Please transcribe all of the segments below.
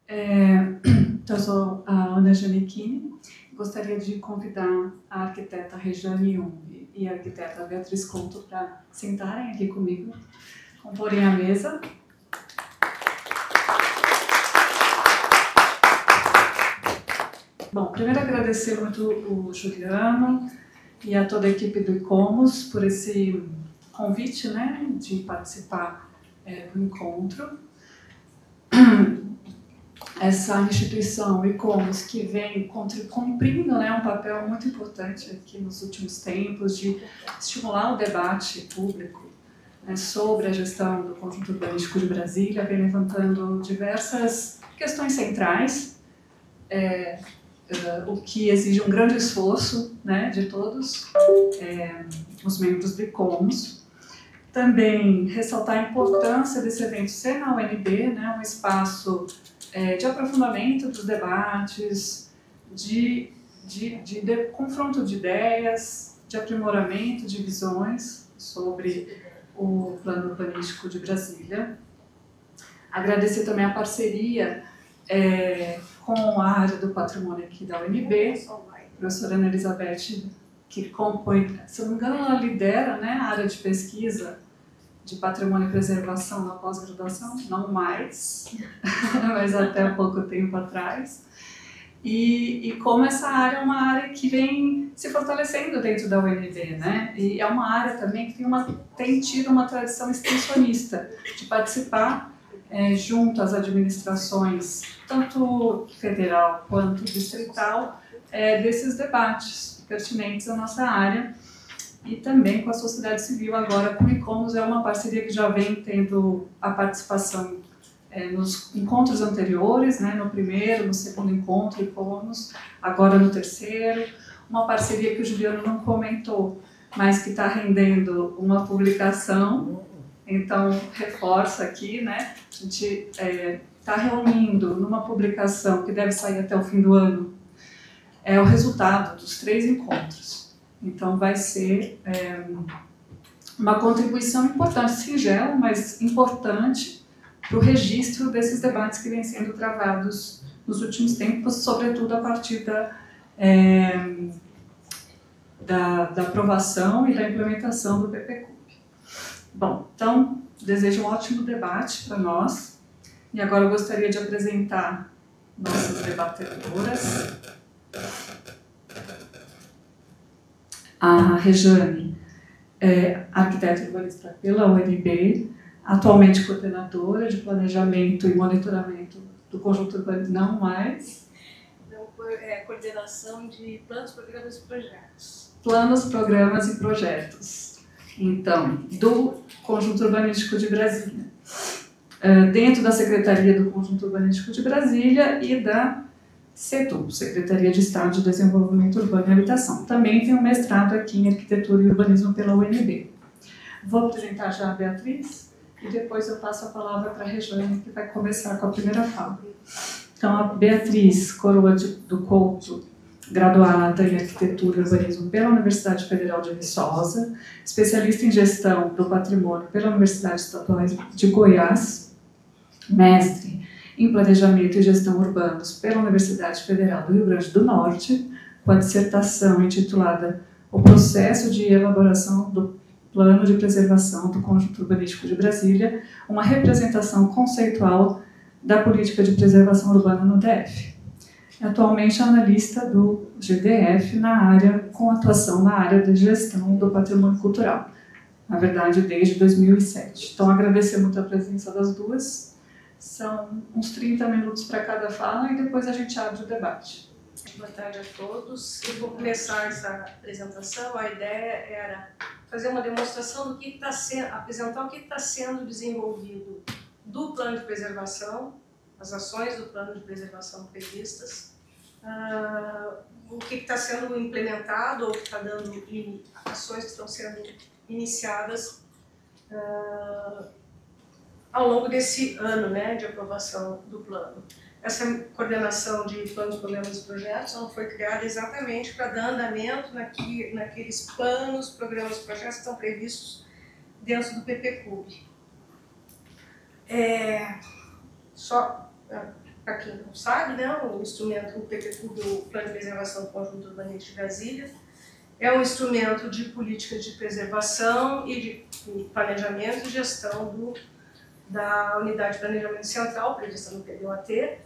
Eu sou a Ana Giannichini. Gostaria de convidar a arquiteta Rejane Jung e a arquiteta Beatriz Couto para sentarem aqui comigo, comporem a mesa. Bom, primeiro agradecer muito o Juliano e a toda a equipe do ICOMOS por esse convite, né, de participar do encontro. Essa instituição, o ICOMOS, que vem cumprindo, né, um papel muito importante aqui nos últimos tempos de estimular o debate público, né, sobre a gestão do conjunto urbanístico de Brasília, vem levantando diversas questões centrais, o que exige um grande esforço, né, de todos os membros do ICOMOS. Também ressaltar a importância desse evento ser na UNB, né, um espaço de aprofundamento dos debates, de confronto de ideias, de aprimoramento de visões sobre o plano urbanístico de Brasília. Agradecer também a parceria com a área do patrimônio aqui da UNB, a professora Ana Elizabeth, que compõe, se não me engano, ela lidera, né, a área de pesquisa de patrimônio e preservação na pós-graduação, não mais, mas até há pouco tempo atrás. E como essa área é uma área que vem se fortalecendo dentro da UNB, né? E é uma área também que tem tido uma tradição extensionista, de participar junto às administrações, tanto federal quanto distrital, desses debates pertinentes à nossa área. E também com a sociedade civil, agora com o ICOMOS, é uma parceria que já vem tendo a participação nos encontros anteriores, né, no primeiro, no segundo encontro ICOMOS, agora no terceiro, uma parceria que o Juliano não comentou, mas que está rendendo uma publicação, então reforça aqui, né, a gente está reunindo numa publicação que deve sair até o fim do ano, o resultado dos 3 encontros. Então, vai ser uma contribuição importante, singela, mas importante para o registro desses debates que vêm sendo travados nos últimos tempos, sobretudo a partir da aprovação e da implementação do PPCUB. Bom, então, desejo um ótimo debate para nós. E agora eu gostaria de apresentar nossas debatedoras. A Rejane arquiteta urbanista pela UNB, atualmente coordenadora de planejamento e monitoramento do conjunto urbano, não mais. Então, coordenação de planos, programas e projetos. Planos, programas e projetos. Então, do conjunto urbanístico de Brasília. Dentro da Secretaria do Conjunto Urbanístico de Brasília e da SEDU, Secretaria de Estado de Desenvolvimento Urbano e Habitação. Também tem um mestrado aqui em Arquitetura e Urbanismo pela UNB. Vou apresentar já a Beatriz e depois eu passo a palavra para a Rejane, que vai começar com a primeira fala. Então, a Beatriz Coroa do Couto, graduada em Arquitetura e Urbanismo pela Universidade Federal de Viçosa, especialista em Gestão do Patrimônio pela Universidade Estadual de Goiás, mestre em Planejamento e Gestão Urbanos pela Universidade Federal do Rio Grande do Norte, com a dissertação intitulada O Processo de Elaboração do Plano de Preservação do Conjunto Urbanístico de Brasília, uma representação conceitual da política de preservação urbana no DF. Atualmente analista do GDF com atuação na área de gestão do patrimônio cultural, na verdade desde 2007. Então agradecer muito a presença das duas. São uns 30 minutos para cada fala e depois a gente abre o debate. Boa tarde a todos. Eu vou começar essa apresentação. A ideia era fazer uma demonstração do que está sendo, apresentar o que está sendo desenvolvido do plano de preservação, as ações do plano de preservação previstas, o que está sendo implementado ou que está dando ações que estão sendo iniciadas ao longo desse ano, né, de aprovação do plano. Essa coordenação de planos, programas e projetos ela foi criada exatamente para dar andamento naqueles planos, programas e projetos que estão previstos dentro do PPCUB. para quem não sabe, né, o instrumento, o PPCUB, o Plano de Preservação do Conjunto Urbanístico de Brasília, é um instrumento de política de preservação e de planejamento e gestão da Unidade de Planejamento Central, prevista no PDOT,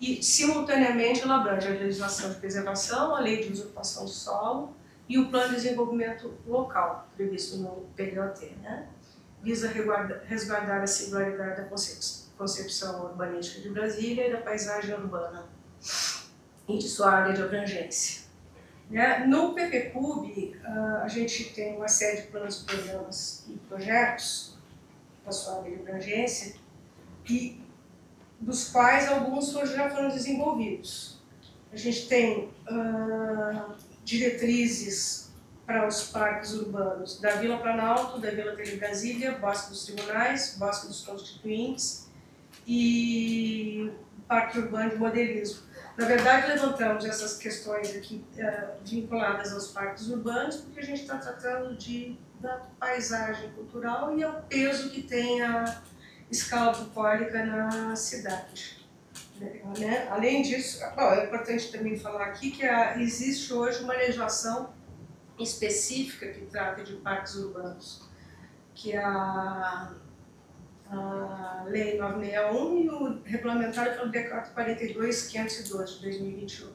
e, simultaneamente, ela abrange a legislação de preservação, a lei de usurpação do solo e o Plano de Desenvolvimento Local, previsto no PDOT, né? Visa resguardar a singularidade da concepção urbanística de Brasília e da paisagem urbana e de sua área de abrangência. No PPCUB, a gente tem uma série de planos, programas e projetos da sua área de abrangência, e dos quais alguns já foram desenvolvidos. A gente tem diretrizes para os parques urbanos da Vila Planalto, da Vila Tele Brasília, Bosque dos Tribunais, Bosque dos Constituintes e Parque Urbano de Modelismo. Na verdade, levantamos essas questões aqui vinculadas aos parques urbanos, porque a gente está tratando da paisagem cultural e ao peso que tem a escala bucólica na cidade. Né? Além disso, é importante também falar aqui que existe hoje uma legislação específica que trata de parques urbanos, que é a Lei 961 e o regulamentário pelo Decreto 42.502 de 2021.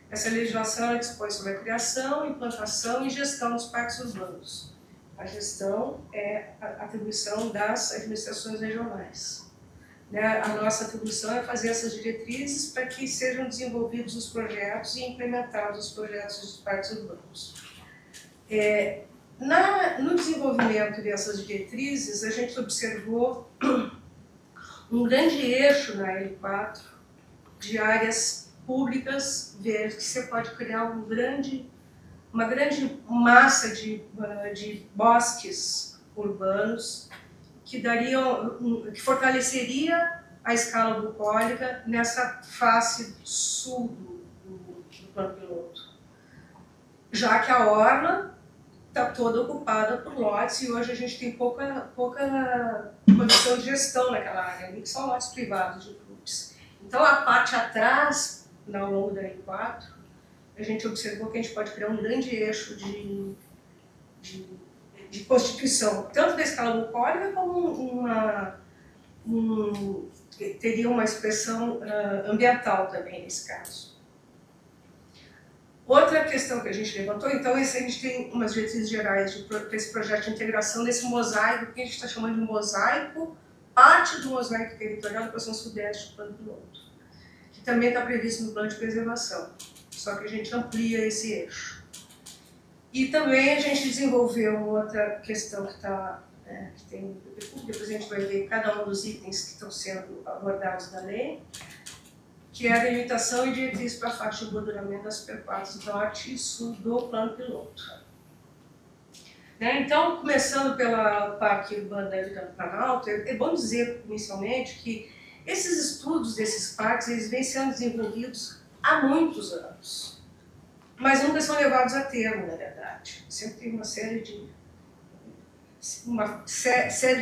Essa legislação dispõe sobre a criação, implantação e gestão dos parques urbanos. A gestão é a atribuição das administrações regionais. A nossa atribuição é fazer essas diretrizes para que sejam desenvolvidos os projetos e implementados os projetos dos parques urbanos. No desenvolvimento dessas diretrizes, a gente observou um grande eixo na L4 de áreas públicas verdes, que você pode criar uma grande massa de bosques urbanos que fortaleceria a escala bucólica nessa face sul do plano piloto, já que a orla está toda ocupada por lotes e hoje a gente tem pouca condição de gestão naquela área ali, que são lotes privados de clubes. Então, a parte atrás, ao longo da R4, a gente observou que a gente pode criar um grande eixo de constituição, tanto da escala bucólica como teria uma expressão ambiental também nesse caso. Outra questão que a gente levantou, então, a gente tem umas diretrizes gerais para esse projeto de integração desse mosaico, que a gente está chamando de mosaico, parte do mosaico territorial da porção sudeste do plano piloto, que também está previsto no plano de preservação, só que a gente amplia esse eixo. E também a gente desenvolveu outra questão que tem no PPCUB, depois a gente vai ver cada um dos itens que estão sendo abordados na lei, que é a delimitação e diretriz para a faixa de borduramento das superfícies norte e sul do plano piloto. Então, começando pela Parque Urbano da Vila Planalto, é bom dizer inicialmente que esses estudos desses parques eles vêm sendo desenvolvidos há muitos anos, mas nunca são levados a termo, na verdade. Sempre tem uma série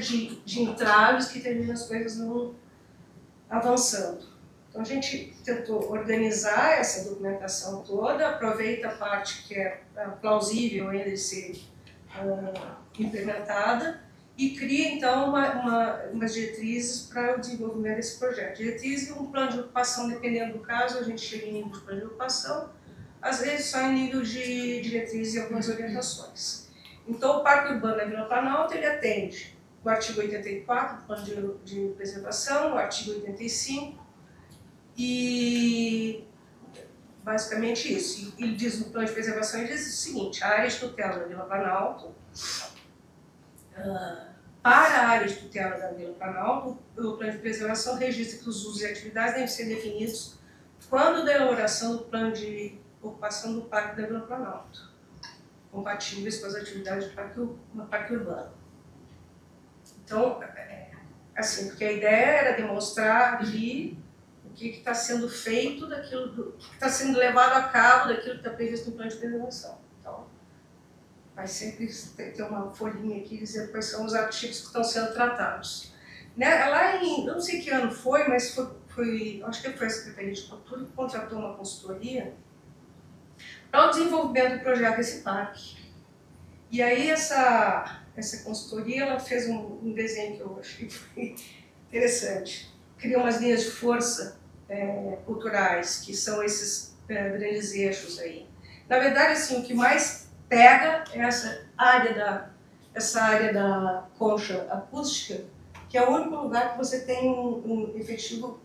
de entraves que terminam as coisas não avançando. Então, a gente tentou organizar essa documentação toda, aproveita a parte que é plausível ainda de ser implementada e cria, então, umas diretrizes para o desenvolvimento desse projeto. Diretrizes e um plano de ocupação, dependendo do caso, a gente chega em nível de plano de ocupação, às vezes só em nível de diretrizes e algumas orientações. Então, o Parque Urbano da Vila Planalto, ele atende o artigo 84 do Plano de Preservação, o artigo 85, e basicamente isso. Ele diz no plano de preservação, ele diz o seguinte: a área de tutela da Vila Planalto, para a área de tutela da Vila Planalto, o plano de preservação registra que os usos e atividades devem ser definidos quando da elaboração do plano de ocupação do Parque da Vila Planalto, compatíveis com as atividades do parque urbano. Então, assim, porque a ideia era demonstrar ali o que está sendo feito o que está sendo levado a cabo daquilo que está previsto no plano de preservação. Então, vai sempre ter uma folhinha aqui dizendo quais são os artigos que estão sendo tratados. Lá em, eu não sei que ano foi, mas foi acho que foi a Secretaria de Cultura que contratou uma consultoria para o desenvolvimento do projeto desse parque. E aí essa consultoria ela fez um desenho que eu achei interessante. Criou umas linhas de força culturais, que são esses grandes eixos aí. Na verdade, assim, o que mais pega é essa área da concha acústica, que é o único lugar que você tem um efetivo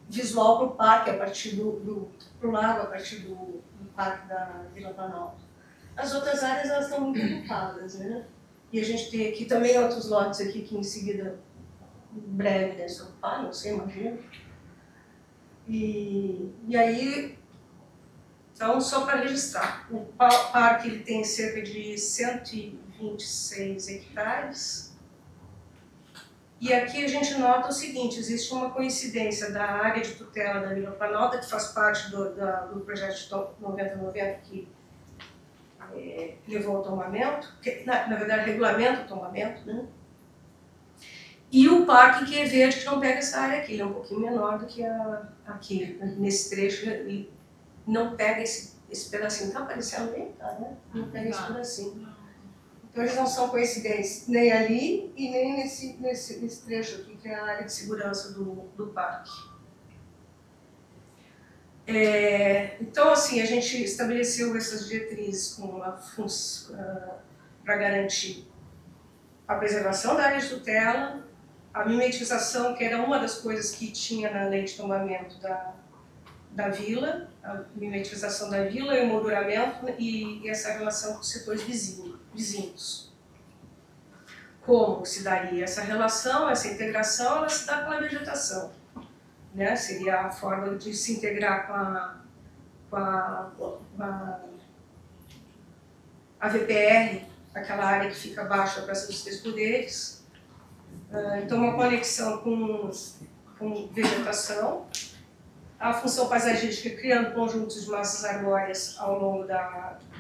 visual para o parque, a partir pro lago, a partir do parque da Vila Planalto. As outras áreas elas estão muito ocupadas, né? E a gente tem aqui também outros lotes aqui que em seguida, em breve, deve se ocupar, não sei, imagino. E aí, então, só para registrar, o parque ele tem cerca de 126 hectares. E aqui a gente nota o seguinte, existe uma coincidência da área de tutela da Vila Planalto, que faz parte do projeto de 9090, que levou ao tombamento, que, na verdade regulamenta o tombamento, né? E o parque que é verde, que não pega essa área aqui, ele é um pouquinho menor do que aqui, nesse trecho, ele não pega esse pedacinho. Está aparecendo aí? Tá, né? Não pega esse pedacinho. Então eles não são coincidentes, nem ali e nem nesse trecho aqui, que é a área de segurança do parque. Então, assim, a gente estabeleceu essas diretrizes para garantir a preservação da área de tutela, a mimetização, que era uma das coisas que tinha na lei de tombamento da vila, a mimetização da vila e o molduramento e essa relação com os setores vizinhos. Como se daria essa relação, essa integração, ela se dá pela vegetação, né? Seria a forma de se integrar com a VPR, aquela área que fica abaixo da Praça dos Três Poderes. Então, uma conexão com vegetação, a função paisagística criando conjuntos de massas arbóreas ao longo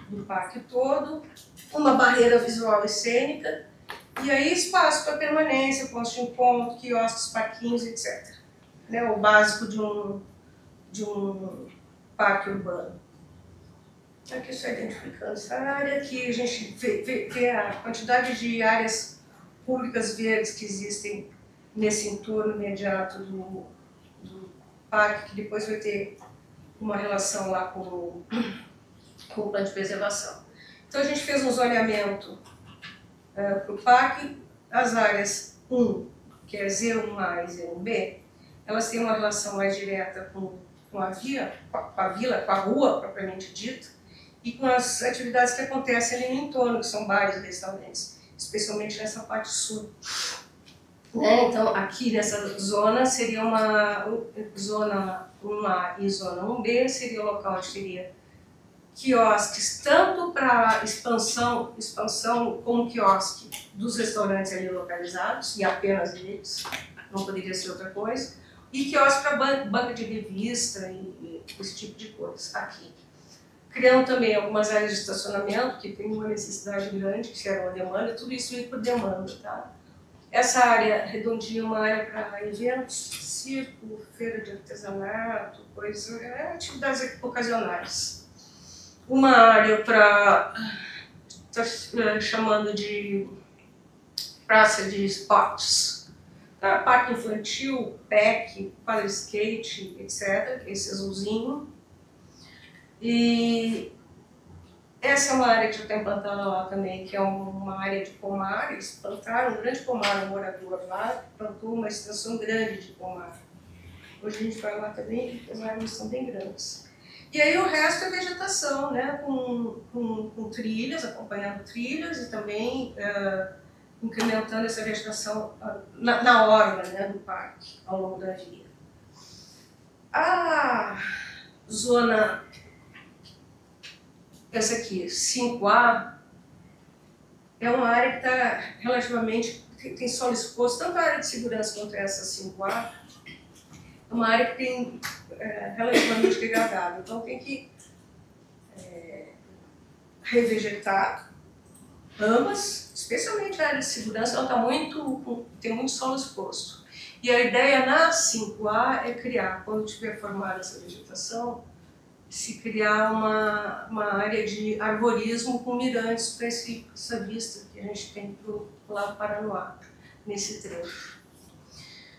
do parque todo, uma barreira visual e cênica, e aí espaço para permanência, pontos de encontro, quiosques, parquinhos, etc. Né, o básico de um parque urbano. Aqui está identificando essa área, aqui a gente vê a quantidade de áreas públicas verdes que existem nesse entorno imediato do parque, que depois vai ter uma relação lá com o plano de preservação. Então a gente fez um zoneamento para o parque, as áreas 1, que é Z1A e Z1B, elas têm uma relação mais direta com a vila, com a rua propriamente dita, e com as atividades que acontecem ali no entorno, que são bares e restaurantes, especialmente nessa parte sul. Né? Então, aqui nessa zona seria uma zona 1A e zona 1B, seria o local onde teria quiosques, tanto para expansão como quiosque dos restaurantes ali localizados, e apenas deles, não poderia ser outra coisa, e quiosque para banca de revista e esse tipo de coisa aqui. Criando também algumas áreas de estacionamento, que tem uma necessidade grande, que era uma demanda, tudo isso veio por demanda, tá? Essa área redondinha é uma área para eventos, circo, feira de artesanato, atividades ocasionais. Uma área para, está chamando de praça de esportes, tá? Parque infantil, PEC, quadra skate, etc., esse azulzinho. E essa é uma área que já está implantada lá também, que é uma área de pomar. Eles plantaram um grande pomar, um morador lá, plantou uma extensão grande de pomar. Hoje a gente vai lá também, as árvores são bem grandes. E aí o resto é vegetação, né, com trilhas, acompanhando trilhas e também incrementando essa vegetação na orla, né, do parque, ao longo da via. A zona, essa aqui, 5A, é uma área que está relativamente, tem solo exposto, tanto a área de segurança quanto essa 5A, é uma área que tem relativamente degradada, então tem que revegetar ambas, especialmente a área de segurança, ela tá tem muito solo exposto. E a ideia na 5A é criar, quando tiver formada essa vegetação, se criar uma área de arborismo com mirantes para essa vista que a gente tem para o lado Paranoá, nesse trecho.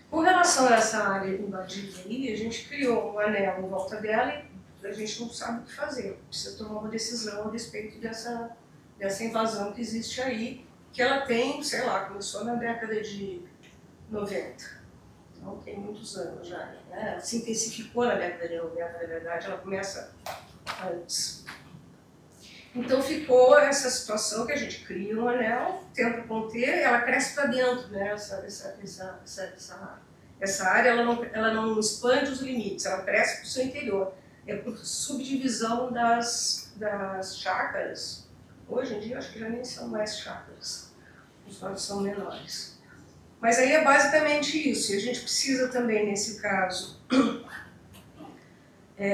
Com relação a essa área invadida aí, a gente criou um anel em volta dela e a gente não sabe o que fazer. Precisa tomar uma decisão a respeito dessa invasão que existe aí, que ela tem, sei lá, começou na década de 90. Então tem muitos anos já. Né? Se intensificou na década de 90, na verdade, ela começa antes. Então ficou essa situação que a gente cria um anel, tenta conter, ela cresce para dentro, né? Essa área ela não expande os limites, ela cresce para o seu interior. É por subdivisão das chácaras. Hoje em dia acho que já nem são mais chácaras, os nomes são menores. Mas aí é basicamente isso, e a gente precisa também, nesse caso,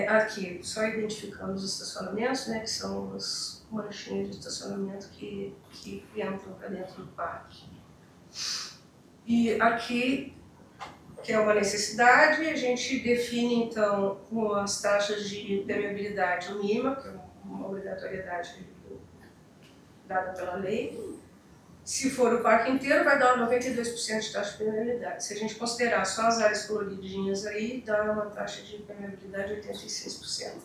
aqui, só identificando os estacionamentos, né, que são as manchinhas de estacionamento que entram para dentro do parque. E aqui, que é uma necessidade, a gente define, então, com as taxas de permeabilidade mínima, que é uma obrigatoriedade dada pela lei. Se for o parque inteiro, vai dar 92% de taxa de permeabilidade. Se a gente considerar só as áreas coloridinhas aí, dá uma taxa de permeabilidade de 86%.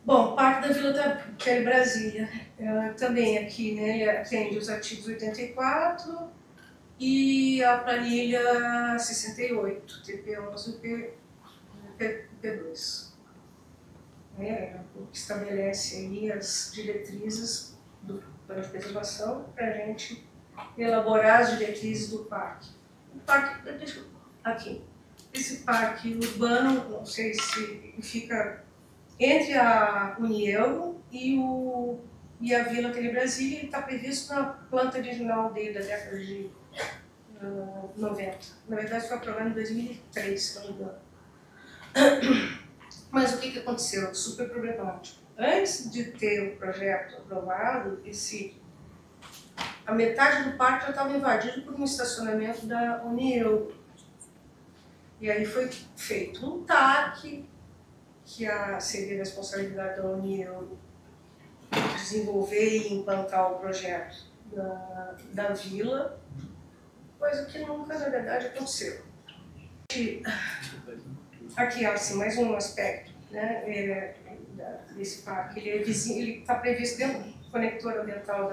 Bom, o Parque da Vila Tapiari Brasília, também aqui, né, ele atende os artigos 84 e a planilha 68, TP11 e P2. O que estabelece aí as diretrizes do plano de preservação para a gente elaborar as diretrizes do parque. O parque, aqui, esse parque urbano, não sei se fica entre a União e a Vila Tapiari Brasília, ele está previsto na planta original dele da década de 90. Na verdade foi aprovado em 2003, se não me engano. Mas o que aconteceu? Super problemático. Antes de ter o projeto aprovado, a metade do parque já estava invadido por um estacionamento da União. E aí foi feito um TAC, que seria a responsabilidade da União desenvolver e implantar o projeto da vila, coisa que nunca, na verdade, aconteceu. Aqui, assim, mais um aspecto, né, desse parque. Ele está previsto dentro do conector ambiental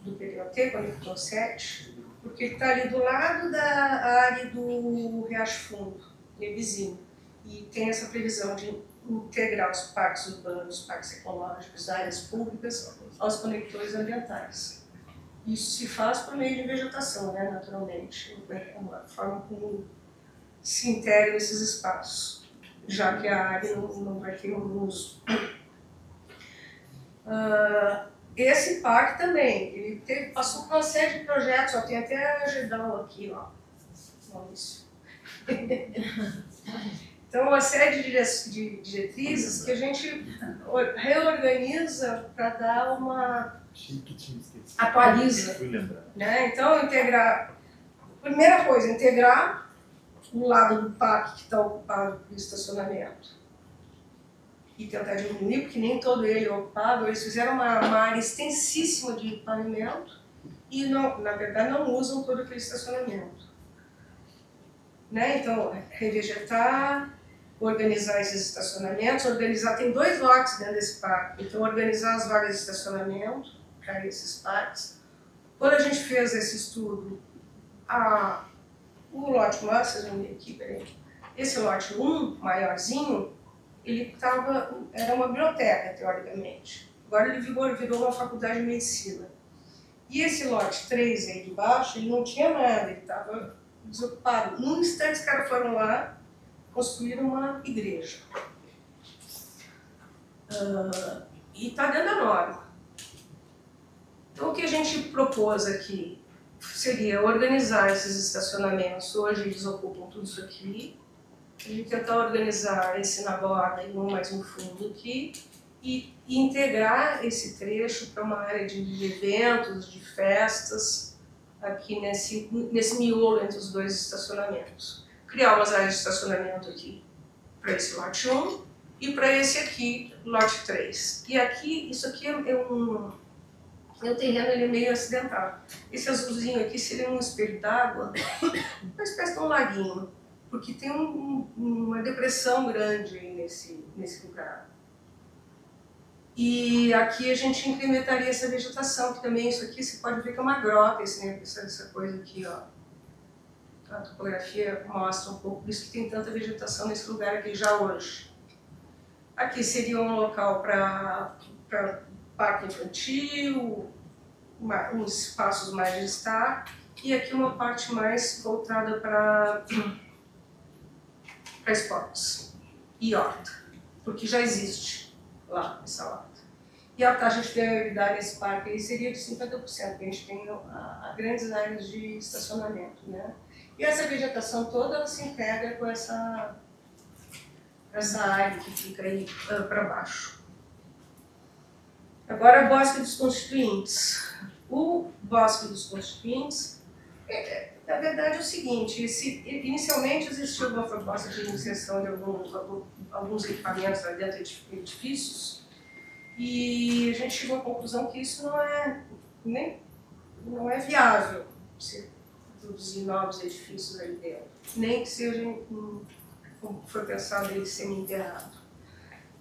do PDOT, conector 7, porque ele está ali do lado da área do Riacho Fundo, ele é vizinho. E tem essa previsão de integrar os parques urbanos, os parques ecológicos, áreas públicas, aos conectores ambientais. Isso se faz por meio de vegetação, né, naturalmente, é uma forma como se integram esses espaços, já que a área não vai ter um uso. Esse parque também, ele passou por uma série de projetos, ó, tem até a Gedal aqui, ó, Maurício. Então, uma série de diretrizes que a gente reorganiza para dar uma... atualiza. Né? Então, integrar... Primeira coisa, integrar o lado do parque que está ocupado pelo estacionamento e tentar diminuir, porque nem todo ele é ocupado. Eles fizeram uma área extensíssima de pavimento e, na verdade, não usam todo aquele estacionamento. Né? Então, revegetar, organizar esses estacionamentos, tem 2 lotes dentro desse parque, então organizar as vagas de estacionamento para esses parques. Quando a gente fez esse estudo, o lote 1, vocês vão ver aqui, peraí. Esse lote 1, maiorzinho, era uma biblioteca, teoricamente. Agora ele virou uma faculdade de medicina. E esse lote 3 aí de baixo, ele não tinha nada, ele estava desocupado. Num instante, os caras foram lá, construíram uma igreja. E está dentro da norma. Então, o que a gente propôs aqui seria organizar esses estacionamentos. Hoje eles ocupam tudo isso aqui. A gente tentar organizar esse na borda e um mais no fundo aqui e integrar esse trecho para uma área de eventos, de festas, aqui nesse miolo entre os dois estacionamentos. Criar umas áreas de estacionamento aqui para esse lote 1 e para esse aqui, lote 3. E aqui, isso aqui o terreno ele é meio acidentado. Esse azulzinho aqui seria um espelho d'água, uma espécie de um laguinho, porque tem uma depressão grande aí nesse lugar. E aqui a gente incrementaria essa vegetação, que também isso aqui você pode ver que é uma grota, essa coisa aqui, ó. A topografia mostra um pouco, por isso que tem tanta vegetação nesse lugar aqui já hoje. Aqui seria um local para parque infantil, uns espaços mais de estar, e aqui uma parte mais voltada para esportes e horta, porque já existe lá essa horta. E a taxa de permeabilidade desse parque aí seria de 50%, porque a gente tem grandes áreas de estacionamento, né? E essa vegetação toda ela se integra com essa área que fica aí para baixo. Agora, Bosque dos Constituintes. O Bosque dos Constituintes, na verdade, é o seguinte: inicialmente existiu uma proposta de iniciação de alguns equipamentos lá dentro de edifícios, e a gente chegou à conclusão que isso não é viável se produzir novos edifícios ali dentro, nem que seja como foi pensado ele semi-enterrado.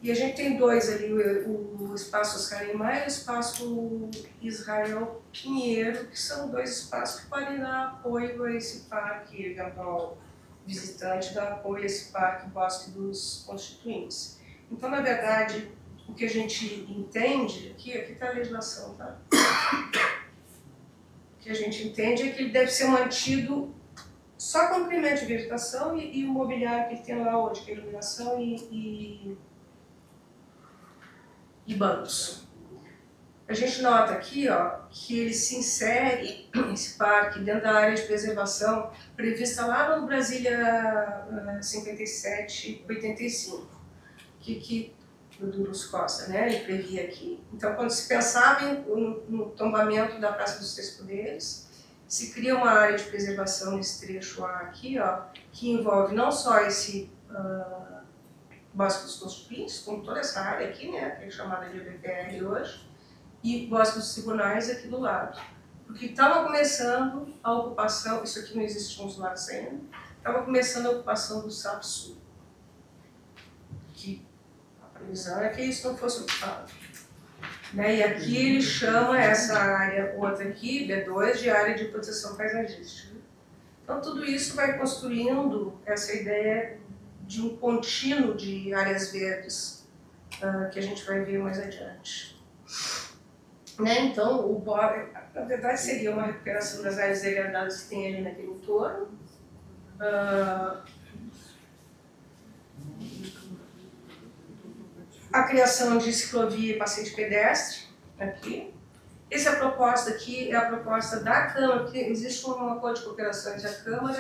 E a gente tem dois ali, o Espaço Oscar Niemeyer e o Espaço Israel Pinheiro, que são dois espaços que podem dar apoio a esse parque, eventual visitante, dar apoio a esse parque Bosque dos Constituintes. Então, na verdade, o que a gente entende aqui está a legislação, tá? O que a gente entende é que ele deve ser mantido só com comprimento de vegetação e o mobiliário que ele tem lá hoje, que é iluminação e bancos. A gente nota aqui, ó, que ele se insere, esse parque, dentro da área de preservação prevista lá no Brasília 57-85, que o Duros Costa, né, ele previa aqui. Então, quando se pensava no tombamento da Praça dos Três Poderes, se cria uma área de preservação nesse trecho A aqui, ó, que envolve não só esse Bosque dos Constituintes, como toda essa área aqui, né, que é chamada de BPR hoje, e Bosque dos Tribunais aqui do lado. Porque estava começando a ocupação, isso aqui não existe nos lados ainda, estava começando a ocupação do Sapo Sul. Que a previsão é que isso não fosse ocupado. Né, e aqui ele chama essa área, outra aqui, B2, de área de proteção paisagística. Então tudo isso vai construindo essa ideia de um contínuo de áreas verdes, que a gente vai ver mais adiante. Né? Então, na verdade, seria uma recuperação das áreas degradadas que tem ali naquele entorno. A criação de ciclovia e passeio de pedestre, aqui. Essa proposta aqui é a proposta da Câmara, porque existe um acordo de cooperação entre a Câmara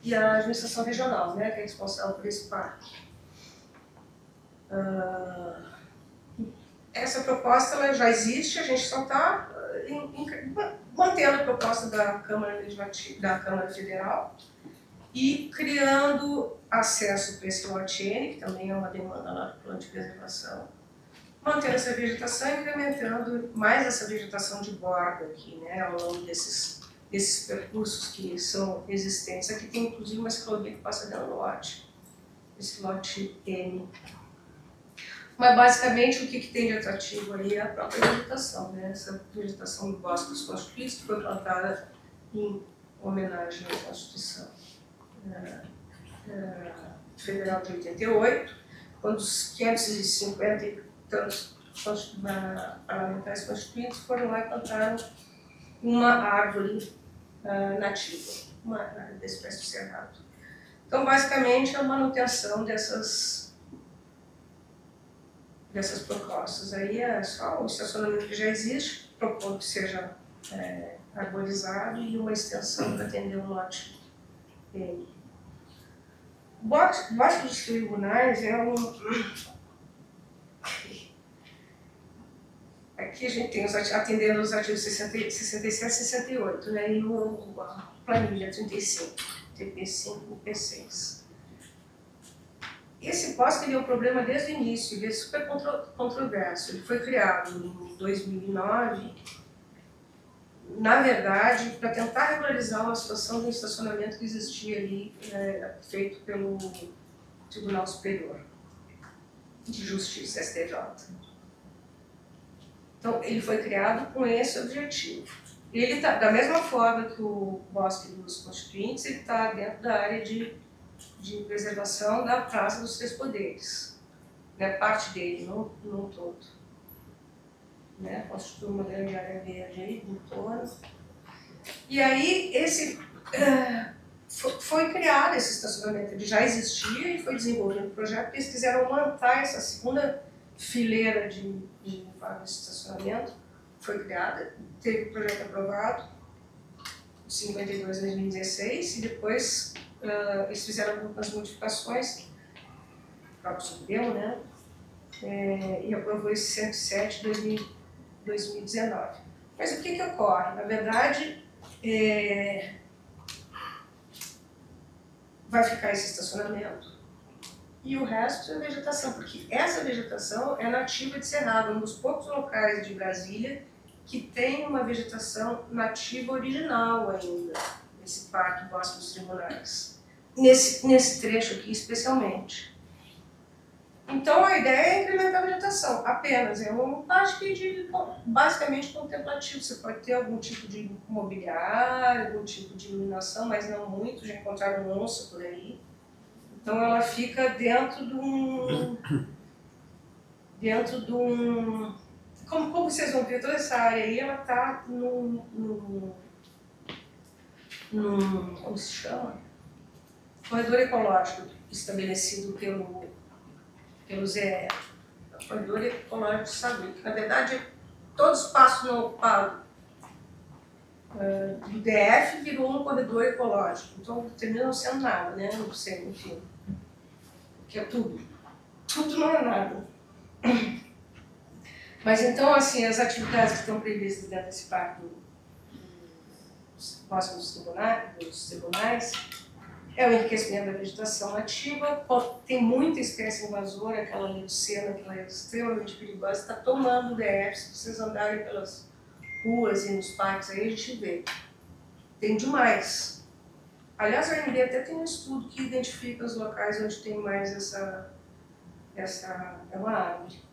e a administração regional, né, que é responsável por esse parque. Essa proposta ela já existe, a gente só está mantendo a proposta da Câmara Federal e criando acesso para esse lote N, que também é uma demanda lá do plano de preservação, mantendo essa vegetação e incrementando mais essa vegetação de borda aqui, né, ao longo desses percursos que são existentes. Aqui tem inclusive uma ciclovia que passa dentro do lote, esse lote N. Mas basicamente o que tem de atrativo aí é a própria vegetação, né? Essa vegetação do Bosque dos Constituintes que foi plantada em homenagem à Constituição Federal de 88, quando os 550 e tantos parlamentares constituintes foram lá e plantaram uma árvore nativa, uma árvore da espécie do cerrado. Então, basicamente, é a manutenção dessas propostas. Aí é só o estacionamento que já existe, propondo que seja arborizado e uma extensão para atender um lote N. O Bosque dos Tribunais é Aqui a gente tem atendendo os artigos 67 e 68, né? E a planilha 35, TP5 e P6. Esse POSC é um problema desde o início, ele é super controverso. Ele foi criado em 2009, na verdade, para tentar regularizar uma situação de um estacionamento que existia ali, feito pelo Tribunal Superior de Justiça, STJ. Então, ele foi criado com esse objetivo. Ele tá, da mesma forma que o Bosque dos Constituintes, ele está dentro da área de preservação da Praça dos Três Poderes, né? Parte dele, não todo. Né? Constitui uma grande área verde aí, em torno. E aí, foi criado esse estacionamento, ele já existia e foi desenvolvido um projeto, porque eles quiseram montar essa segunda fileira de vagas de estacionamento, foi criada, teve o projeto aprovado, 52 em 2016, e depois eles fizeram algumas modificações, o próprio Supremo, né? E aprovou esse 107 de 2019. Mas o que ocorre? Na verdade, vai ficar esse estacionamento e o resto é vegetação, porque essa vegetação é nativa de Cerrado, um dos poucos locais de Brasília que tem uma vegetação nativa original ainda, nesse Parque Bosque dos Tribunais, nesse trecho aqui especialmente. Então a ideia é incrementar a vegetação, apenas, é um parque basicamente contemplativo, você pode ter algum tipo de mobiliário, algum tipo de iluminação, mas não muito, já encontraram onça por aí. Então ela fica dentro de um... Como vocês vão ver, toda essa área aí, ela está como se chama? Corredor ecológico estabelecido pelo ZE, Corredor Ecológico de Saúde, que na verdade todo espaço não ocupado do DF virou um corredor ecológico, então termina não sendo nada, né? Não sei, enfim, que é tudo não é nada. Mas então, assim, as atividades que estão previstas dentro desse parque próximos dos tribunais é o enriquecimento da vegetação nativa, tem muita espécie invasora, aquela lucena, que é extremamente perigosa, está tomando o DF, se vocês andarem pelas ruas e nos parques, aí a gente vê. Tem demais. Aliás, a AMB até tem um estudo que identifica os locais onde tem mais essa é uma árvore.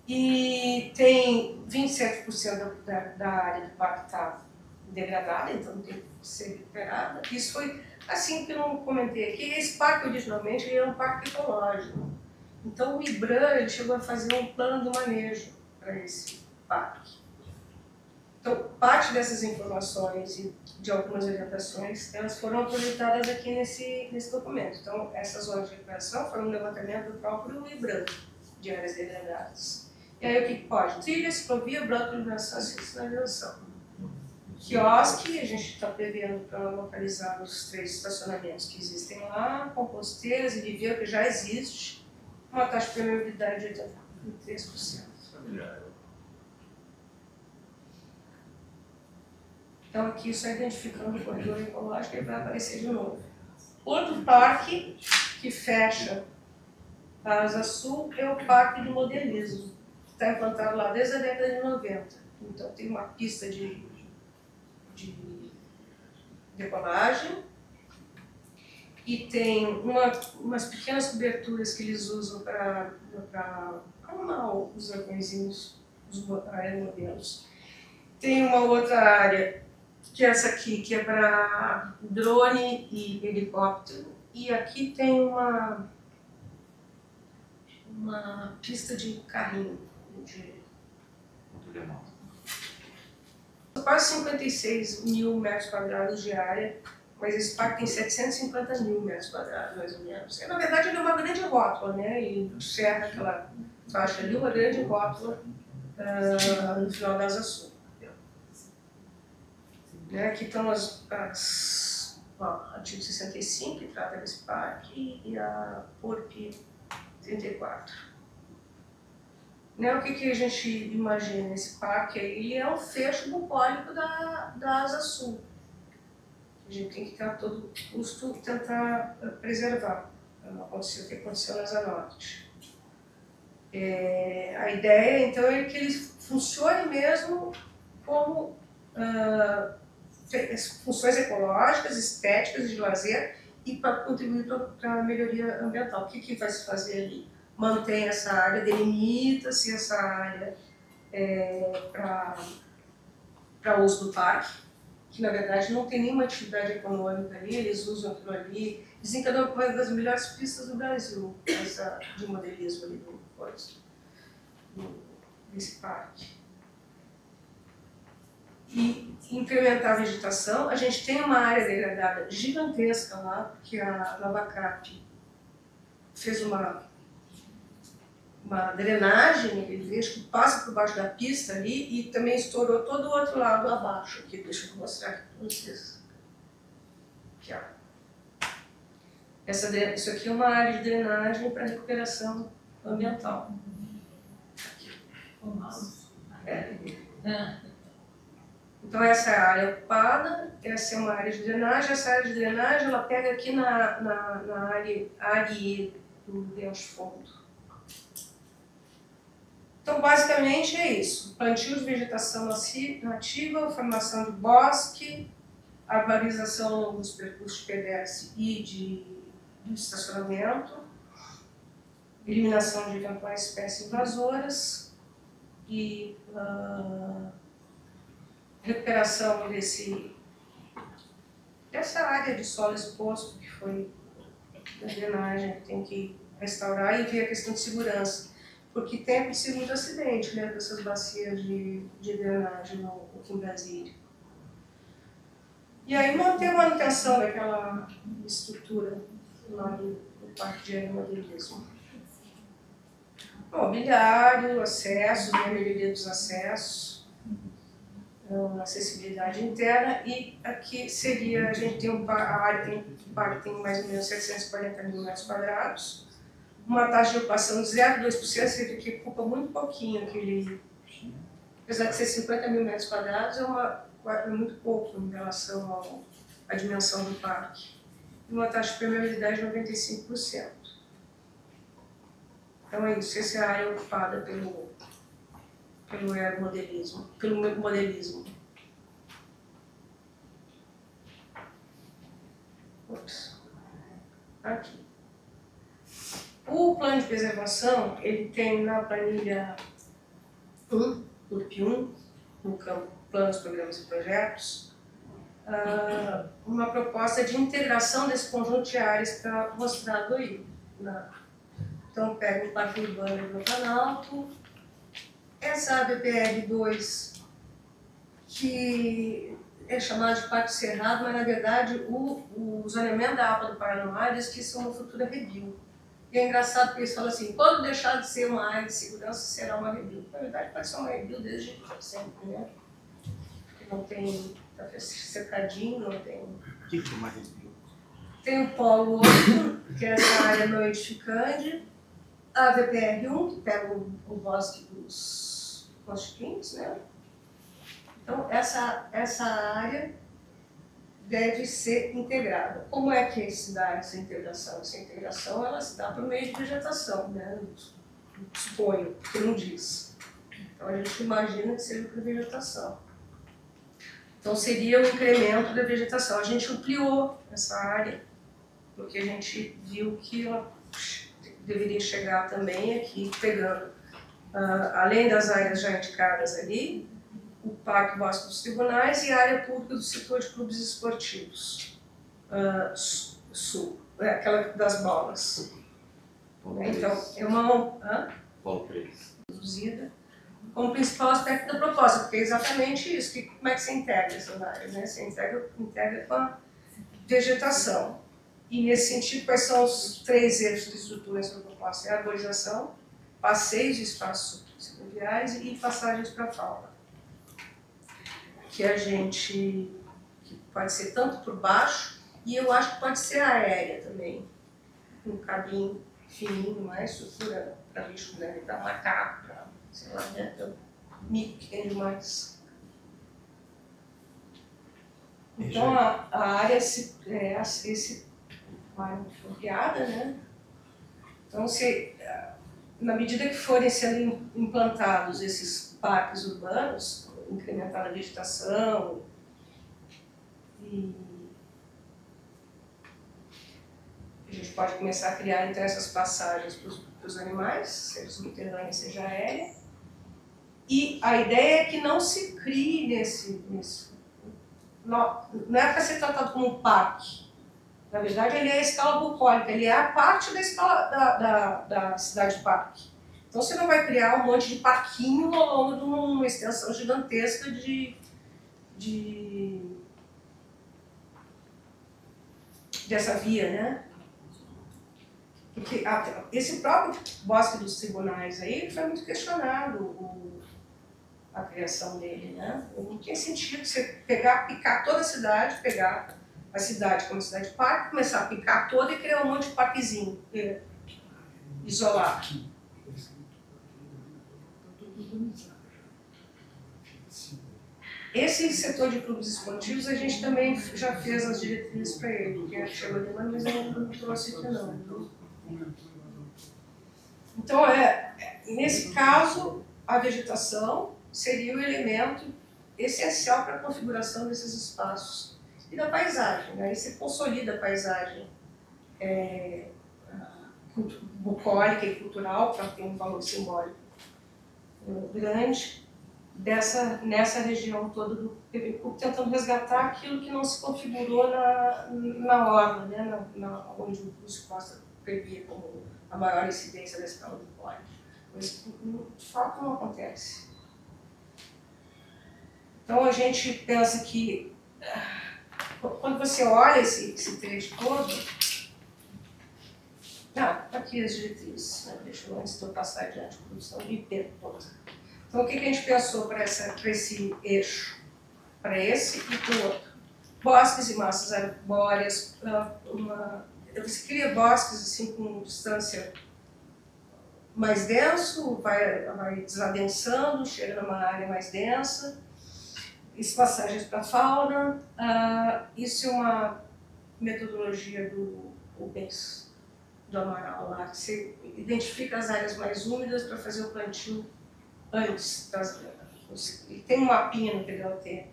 E tem 27% da área do parque está degradada, então tem que ser recuperada. Isso foi, assim que eu não comentei aqui, esse parque originalmente ele era um parque ecológico. Então o IBRAM ele chegou a fazer um plano de manejo para esse parque. Então parte dessas informações e de algumas orientações, elas foram aproveitadas aqui nesse documento. Então essas zonas de recuperação foram um levantamento do próprio IBRAM, de áreas degradadas. E aí o que pode? Trilha, ciclovia, bloco de iluminação e sinalização. Quiosque, a gente está prevendo para localizar os 3 estacionamentos que existem lá, composteiras e viveiro que já existe, uma taxa de permeabilidade de 83%. Então aqui só identificando o corredor ecológico, ele vai aparecer de novo. Outro parque que fecha a Asa Sul é o Parque do Modelismo, que está implantado lá desde a década de 90. Então tem uma pista de decolagem e tem umas pequenas coberturas que eles usam para arrumar os aviõezinhos, os aeromodelos. Tem uma outra área, que é essa aqui, que é para drone e helicóptero, e aqui tem uma pista de carrinho. Quase 56 mil metros quadrados de área, mas esse parque tem 750 mil metros quadrados, mais ou menos. Na verdade, ele é uma grande rótula, né? E cerca aquela faixa ali, uma grande rótula no final da Asa Sul. Aqui estão artigo 65, que trata desse parque, e a PORP 34. Né, o que a gente imagina? Esse parque aí é um fecho bucólico da asa sul. A gente tem que, a todo custo, tentar preservar. Não aconteceu o que aconteceu na Asa Norte. A ideia, então, é que ele funcione mesmo como funções ecológicas, estéticas, de lazer e para contribuir para a melhoria ambiental. O que vai se fazer ali? Mantém essa área, delimita-se essa área para uso do parque, que na verdade não tem nenhuma atividade econômica ali, eles usam aquilo ali. Dizem que é uma das melhores pistas do Brasil, essa de modelismo ali desse parque. E incrementar a vegetação, a gente tem uma área degradada gigantesca lá, porque a Lavacap fez uma drenagem, ele que passa por baixo da pista ali e também estourou todo o outro lado abaixo. Aqui, deixa eu mostrar aqui para vocês. Aqui, ó. Isso aqui é uma área de drenagem para recuperação ambiental. Então essa é a área ocupada, essa é uma área de drenagem. Essa área de drenagem ela pega aqui na área do Riacho Fundo. Então, basicamente é isso. Plantio de vegetação nativa, formação de bosque, arborização ao longo dos percursos de pedestre e de estacionamento, eliminação de eventuais espécies invasoras e recuperação dessa área de solo exposto que foi da drenagem, que tem que restaurar, e ver a questão de segurança. Porque tem acontecido muito acidente, né, dessas bacias de drenagem aqui em Brasília. E aí manter a manutenção daquela estrutura lá do Parque de Aeromodelismo. Mobiliário, acesso, né, melhoria dos acessos, acessibilidade interna, e aqui seria, a gente tem o parque tem mais ou menos 740 mil metros quadrados, uma taxa de ocupação de 0,2%, que ocupa muito pouquinho aquele, apesar de ser 50 mil metros quadrados, é muito pouco em relação à dimensão do parque. E uma taxa de permeabilidade de 95%. Então é isso, essa é a área ocupada pelo aeromodelismo, pelo modelismo. Ops. Aqui. O plano de preservação, ele tem na planilha 1, GRUP 1, no campo Planos, Programas e Projetos, uma proposta de integração desse conjunto de áreas que está mostrado aí. Então, pega o Parque Urbano do Planalto, essa ABPR2, que é chamada de Parque Cerrado, mas na verdade o zoneamento da APA do Paranoá diz que isso é uma futura REBIL. E é engraçado porque eles falam assim, quando deixar de ser uma área de segurança, será uma REBIL. Na verdade, pode ser uma REBIL desde sempre, né? Porque não tem, está cercadinho, não tem... O que é uma REBIL? Tem o Polo 8, que é essa área não edificante, a VPR1, que pega o bosque dos constituintes, né? Então, essa área deve ser integrada. Como é que se dá essa integração? Essa integração ela se dá por meio de vegetação, né? Suponho, porque não diz. Então a gente imagina que seja por vegetação. Então seria o incremento da vegetação. A gente ampliou essa área, porque a gente viu que ela deveria chegar também aqui, pegando, além das áreas já indicadas ali, o Parque Bosque dos Tribunais e a área pública do setor de clubes esportivos, sul, aquela das bolas. Então, é uma reduzida como principal aspecto da proposta, porque é exatamente isso, como é que você integra essas áreas, né? Você integra com a vegetação. E nesse sentido, quais são os 3 eixos de estrutura da proposta? É a arborização, passeios e espaços cicloviários e passagens para a fauna. Que pode ser tanto por baixo, e eu acho que pode ser aérea também. Um cabinho fininho, mais estrutura para bicho, né, para macaco, para sei lá, né? É o mico que tem demais. Então a área área ampliada, né? Então, na medida que forem sendo implantados esses parques urbanos, incrementar a vegetação, e a gente pode começar a criar então essas passagens para os animais, seja subterrânea, seja aérea. E a ideia é que não se crie não é para ser tratado como um parque. Na verdade, ele é a escala bucólica, ele é a parte da escala da cidade-parque. Então, você não vai criar um monte de parquinho ao longo de uma extensão gigantesca dessa via, né? Porque esse próprio bosque dos tribunais aí foi muito questionado, a criação dele, né? Não tinha sentido você picar toda a cidade, pegar a cidade como cidade-parque, começar a picar toda e criar um monte de parquezinho isolado. Esse setor de clubes esportivos, a gente também já fez as diretrizes para ele, que chegou de lá, mas eu não trouxe aqui não. Então, nesse caso, a vegetação seria o elemento essencial para a configuração desses espaços. E da paisagem, né? Aí você consolida a paisagem bucólica e cultural, para ter um valor simbólico grande, nessa região toda do PBCUP, tentando resgatar aquilo que não se configurou na orla, né? Onde o Lúcio Costa previa como a maior incidência da escala bucólica. Mas, de fato, não acontece. Então, a gente pensa que, quando você olha esse trecho todo, aqui as diretrizes, né? Deixa eu, antes de eu passar adiante, produção de IP toda. Então, o que a gente pensou para esse eixo? Para esse e para o outro. Bosques e massas arbóreas, você cria bosques assim, com distância mais denso, vai desadensando, chega numa área mais densa, passagens para a fauna. Isso é uma metodologia do Rubens, do Amaral, lá, que você identifica as áreas mais úmidas para fazer o plantio antes. E tem um mapinha no PDOT,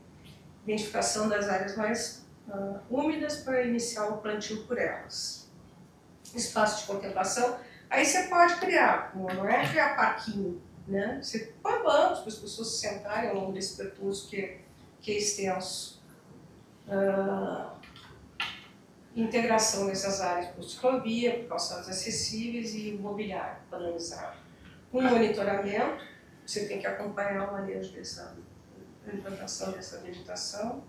identificação das áreas mais úmidas para iniciar o plantio por elas. Espaço de contemplação. Aí você pode criar, não é criar parquinho, né? Você põe bancos para as pessoas se sentarem ao longo desse percurso que é extenso. Integração dessas áreas por ciclovia, por calçadas acessíveis e mobiliário padronizado. Com monitoramento, você tem que acompanhar o manejo dessa implantação dessa vegetação.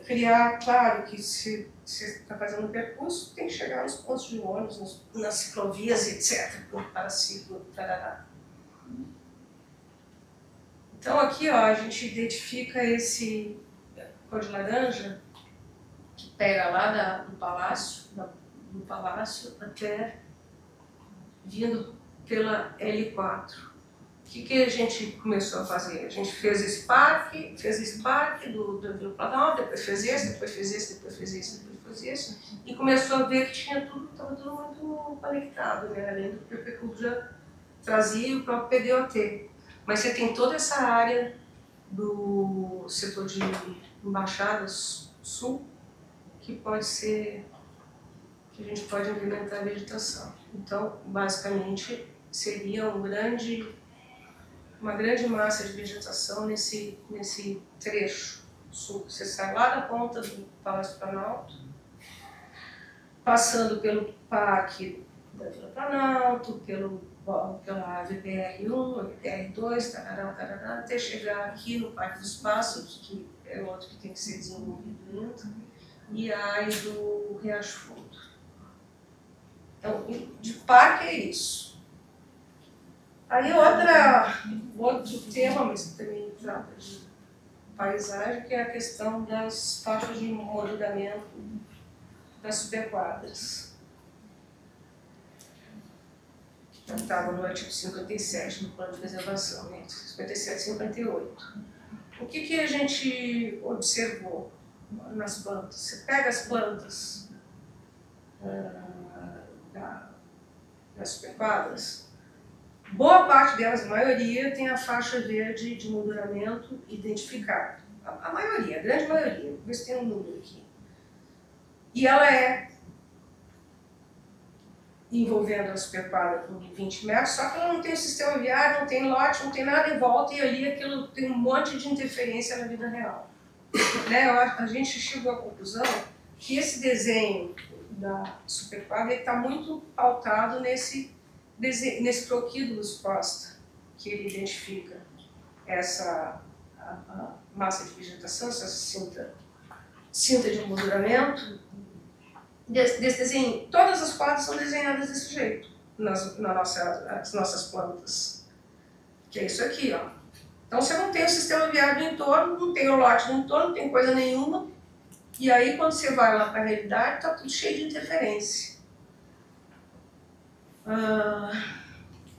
Criar, claro, que se você está fazendo um percurso, tem que chegar nos pontos de ônibus, nas ciclovias, etc., para ciclo, tarará. Então aqui a gente identifica esse cor de laranja, que pega lá do palácio até vindo pela L4. O que a gente começou a fazer? A gente fez esse parque do Vila Planalto, depois fez esse, depois fez esse, depois fez esse, depois fez esse, e começou a ver que estava tudo muito conectado, né? Além do que o PPCUP já trazia o próprio PDOT. Mas você tem toda essa área do setor de embaixadas sul, que a gente pode implementar a vegetação. Então, basicamente, seria uma grande massa de vegetação nesse trecho sul. Você sai lá da ponta do Palácio Planalto, passando pelo Parque da Vila Planalto, pela VPR1, VPR2, tarará, até chegar aqui no Parque dos Pássaros, que é outro que tem que ser desenvolvido ainda, e a área do Riacho Fundo. Então, de parque é isso. Aí outro tema, mas que também trata de paisagem, que é a questão das faixas de modulamento das superquadras. estava no artigo 57 do Plano de Preservação, entre 57 e 58. O que a gente observou nas plantas? Você pega as plantas das superquadras, boa parte delas, a maioria, tem a faixa verde de molduramento identificada. A maioria, a grande maioria, vou ver se tem um número aqui. E ela é envolvendo a superquadra com 20 metros, só que ela não tem o sistema viário, não tem lote, não tem nada em volta, e ali aquilo tem um monte de interferência na vida real. Né? A gente chegou à conclusão que esse desenho da superquadra está muito pautado nesse croquis do Lúcio Costa, que ele identifica essa a massa de vegetação, essa cinta de molduramento. Desse desenho, todas as quadras são desenhadas desse jeito, nas nossas plantas. Que é isso aqui, ó. Então você não tem o sistema viário no entorno, não tem o lote no entorno, não tem coisa nenhuma. E aí quando você vai lá para a realidade, está tudo cheio de interferência.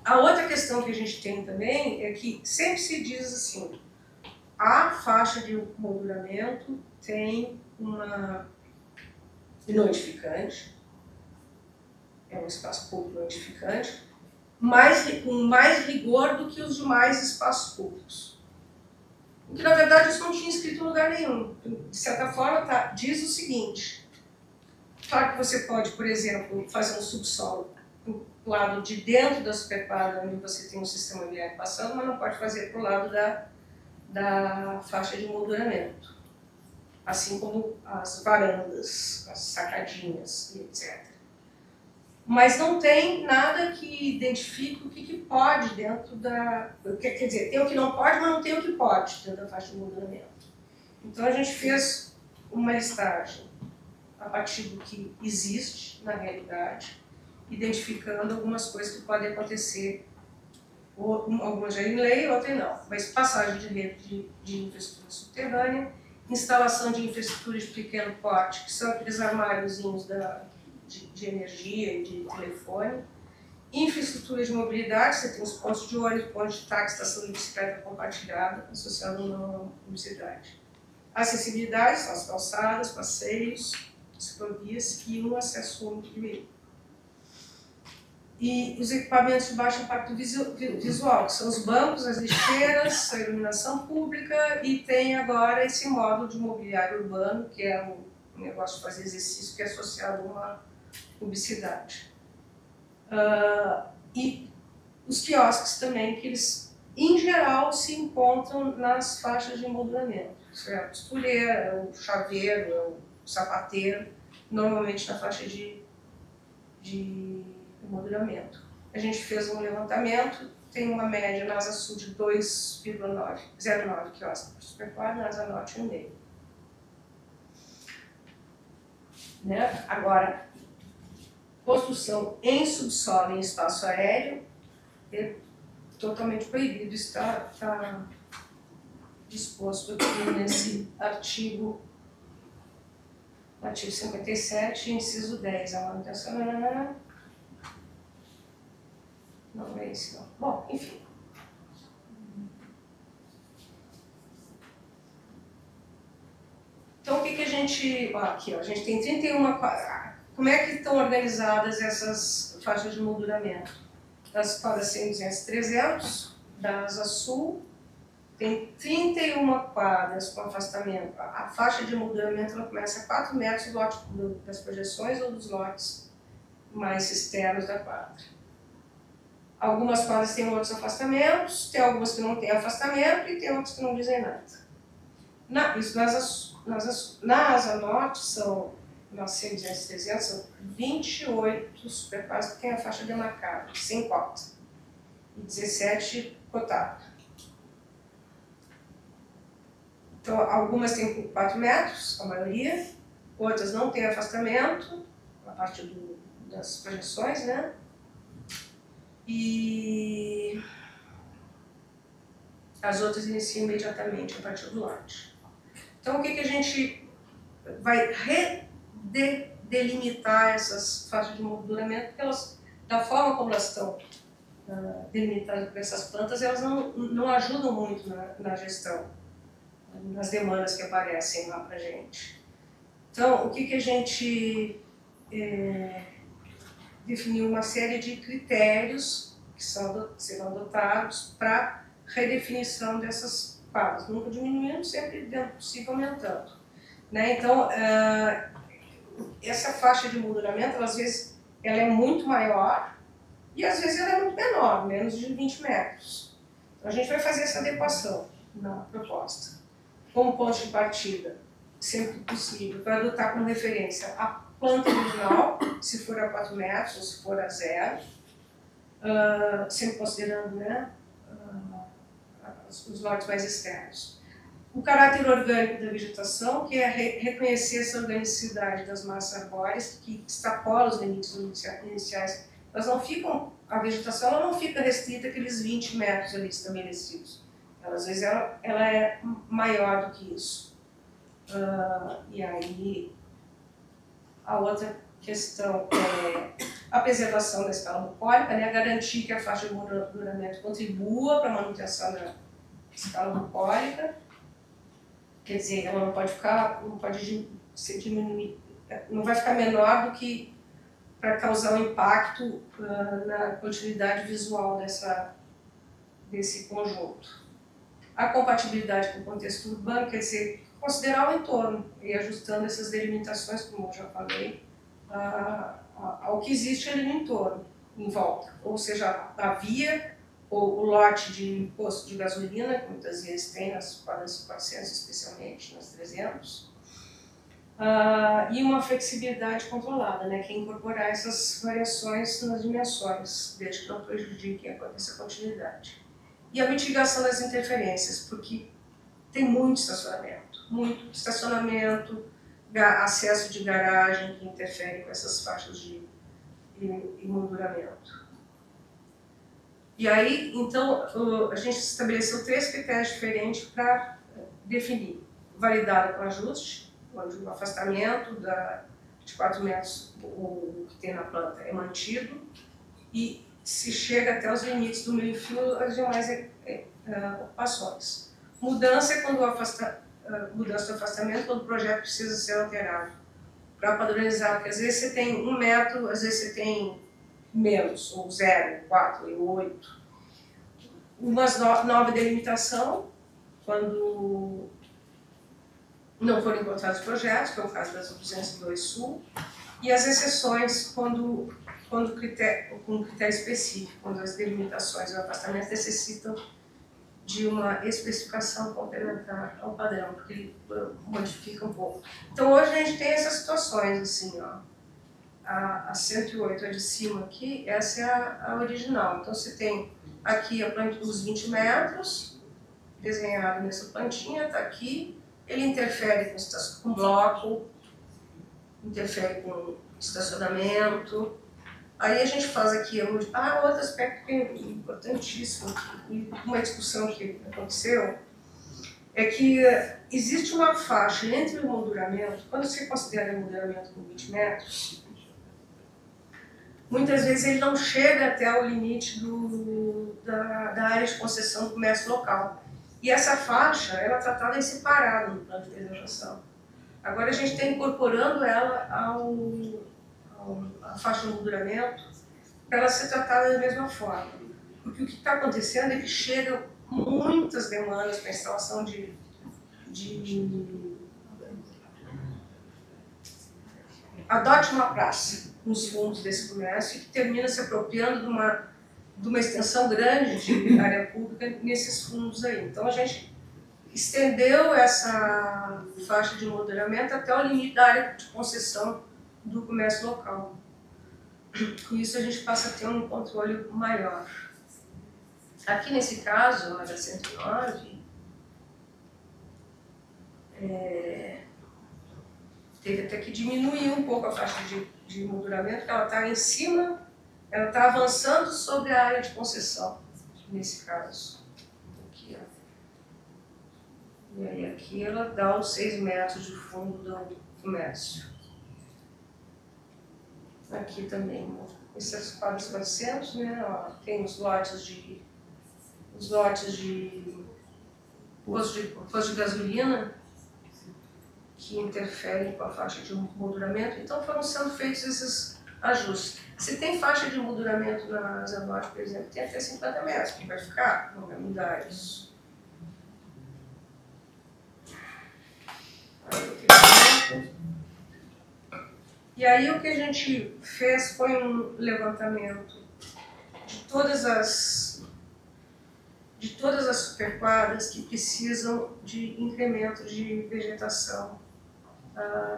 A outra questão que a gente tem também é que sempre se diz assim, a faixa de molduramento tem uma notificante, é um espaço público notificante, com mais rigor do que os demais espaços públicos. O que, na verdade, isso não tinha escrito em lugar nenhum. De certa forma, diz o seguinte, claro que você pode, por exemplo, fazer um subsolo do lado de dentro da superquadra, onde você tem um sistema viário passando, mas não pode fazer para o lado da faixa de molduramento. Assim como as varandas, as sacadinhas, etc. Mas não tem nada que identifique o que pode dentro da... Quer dizer, tem o que não pode, mas não tem o que pode dentro da faixa de molduramento. Então a gente fez uma listagem a partir do que existe na realidade, identificando algumas coisas que podem acontecer, algumas já em lei, outras não. Mas passagem de rede de infraestrutura subterrânea, instalação de infraestrutura de pequeno porte, que são aqueles armáriozinhos de energia e de telefone, infraestrutura de mobilidade, você tem os pontos de ônibus, pontos de táxi, estação de bicicleta compartilhada, associada a uma publicidade. Acessibilidade, são as calçadas, passeios, ciclovias e um acesso único de veículo. E os equipamentos de baixo impacto visual, que são os bancos, as lixeiras, a iluminação pública, e tem agora esse módulo de mobiliário urbano, que é um negócio de fazer exercício, que é associado a uma publicidade. E os quiosques também, que eles, em geral, se encontram nas faixas de molduramento. Isso é a costureira, é o chaveiro, é o sapateiro, normalmente na faixa de molduramento. A gente fez um levantamento, tem uma média na asa sul de 2,09 quiosques por superquadra, na asa norte 1,5. Né? Agora, construção em subsolo em espaço aéreo é totalmente proibido, está disposto aqui nesse artigo 57, inciso 10, a manutenção... Não é esse não. Bom, enfim. Então o que a gente... aqui, a gente tem 31... Como é que estão organizadas essas faixas de molduramento? Das quadras 100, 200, 300, da asa sul, tem 31 quadras com afastamento. A faixa de molduramento ela começa a 4 metros do lote das projeções ou dos lotes mais externos da quadra. Algumas quadras têm outros afastamentos, tem algumas que não têm afastamento e tem outras que não dizem nada. Na asa norte são, nas 100, 200, 300, são 28 superquadras que têm a faixa demarcada, sem cota, e 17 cotadas. Então, algumas têm 4 metros, a maioria, outras não têm afastamento, a partir das projeções, né? E as outras iniciam imediatamente a partir do lote. Então, o que a gente vai delimitar essas faixas de molduramento? Porque elas, da forma como elas estão delimitadas por essas plantas, elas não ajudam muito na gestão, nas demandas que aparecem lá para a gente. Então, o que a gente definiu? Uma série de critérios que serão adotados para redefinição dessas fases, nunca diminuindo, sempre dentro do possível aumentando. Né? Então, essa faixa de molduramento, às vezes, ela é muito maior e às vezes ela é muito menor, menos de 20 metros. Então, a gente vai fazer essa adequação na proposta. Como ponto de partida, sempre que possível, vai adotar como referência a planta original, se for a 4 metros ou se for a 0, sempre considerando, né, os lotes mais externos. O caráter orgânico da vegetação, que é reconhecer essa organicidade das massas arbóreas, que extrapola os limites iniciais. A vegetação ela não fica restrita àqueles 20 metros ali estabelecidos. Às vezes ela é maior do que isso. E aí, a outra questão é a preservação da escala bucólica, né? Garantir que a faixa de molduramento contribua para a manutenção da escala bucólica. Quer dizer, ela não pode ser diminuir, não vai ficar menor do que para causar um impacto na continuidade visual desse conjunto. A compatibilidade com o contexto urbano, quer dizer, considerar o entorno e ajustando essas delimitações, como eu já falei, ao que existe ali no entorno, em volta. Ou seja, a via ou o lote de posto de gasolina, que muitas vezes tem nas 400 especialmente, nas 300, e uma flexibilidade controlada, né, que é incorporar essas variações nas dimensões, desde que não prejudique a continuidade. E a mitigação das interferências, porque tem muito estacionamento, acesso de garagem que interfere com essas faixas de emolduramento. E aí, então, a gente estabeleceu 3 critérios diferentes para definir: validado com ajuste, onde o afastamento de 4 metros o que tem na planta é mantido e se chega até os limites do meio-fio as demais ocupações. Mudança é quando mudança do afastamento, quando o projeto precisa ser alterado, para padronizar, porque às vezes você tem 1 metro, às vezes você tem menos, ou 0, 4 e 8. Uma nova delimitação, quando não foram encontrados projetos, que é o caso das 202 Sul, e as exceções, quando com um critério específico, quando as delimitações e o afastamento necessitam de uma especificação complementar ao padrão, porque ele modifica um pouco. Então hoje a gente tem essas situações, assim, ó. A 108, a de cima aqui, essa é a original. Então você tem aqui os 20 metros, desenhado nessa plantinha, está aqui. Ele interfere com bloco, interfere com estacionamento. Aí a gente faz aqui outro aspecto que é importantíssimo, e uma discussão que aconteceu, é que existe uma faixa entre o emolduramento, quando você considera o emolduramento com 20 metros, muitas vezes ele não chega até o limite da área de concessão do comércio local. E essa faixa, ela é tratada em separado no plano de preservação. Agora a gente está incorporando ela à faixa de emolduramento para ela ser tratada da mesma forma. Porque o que está acontecendo é que chegam muitas demandas para a instalação de adote uma praça nos fundos desse comércio, que termina se apropriando de uma extensão grande de área pública nesses fundos aí. Então a gente estendeu essa faixa de emolduramento até o limite da área de concessão do comércio local. Com isso a gente passa a ter um controle maior. Aqui nesse caso, a área 109, teve até que diminuir um pouco a faixa de emolduramento, porque ela está em cima, ela está avançando sobre a área de concessão, nesse caso. Aqui, ó. E aí aqui ela dá os 6 metros de fundo do comércio. Aqui também esses quadros 400, né? Ó, tem os lotes de posto de gasolina que interferem com a faixa de molduramento. Então foram sendo feitos esses ajustes. Se tem faixa de molduramento na Asa Norte, por exemplo, tem até 50 metros, que vai ficar, não vai mudar isso. E aí o que a gente fez foi um levantamento de todas as superquadras que precisam de incremento de vegetação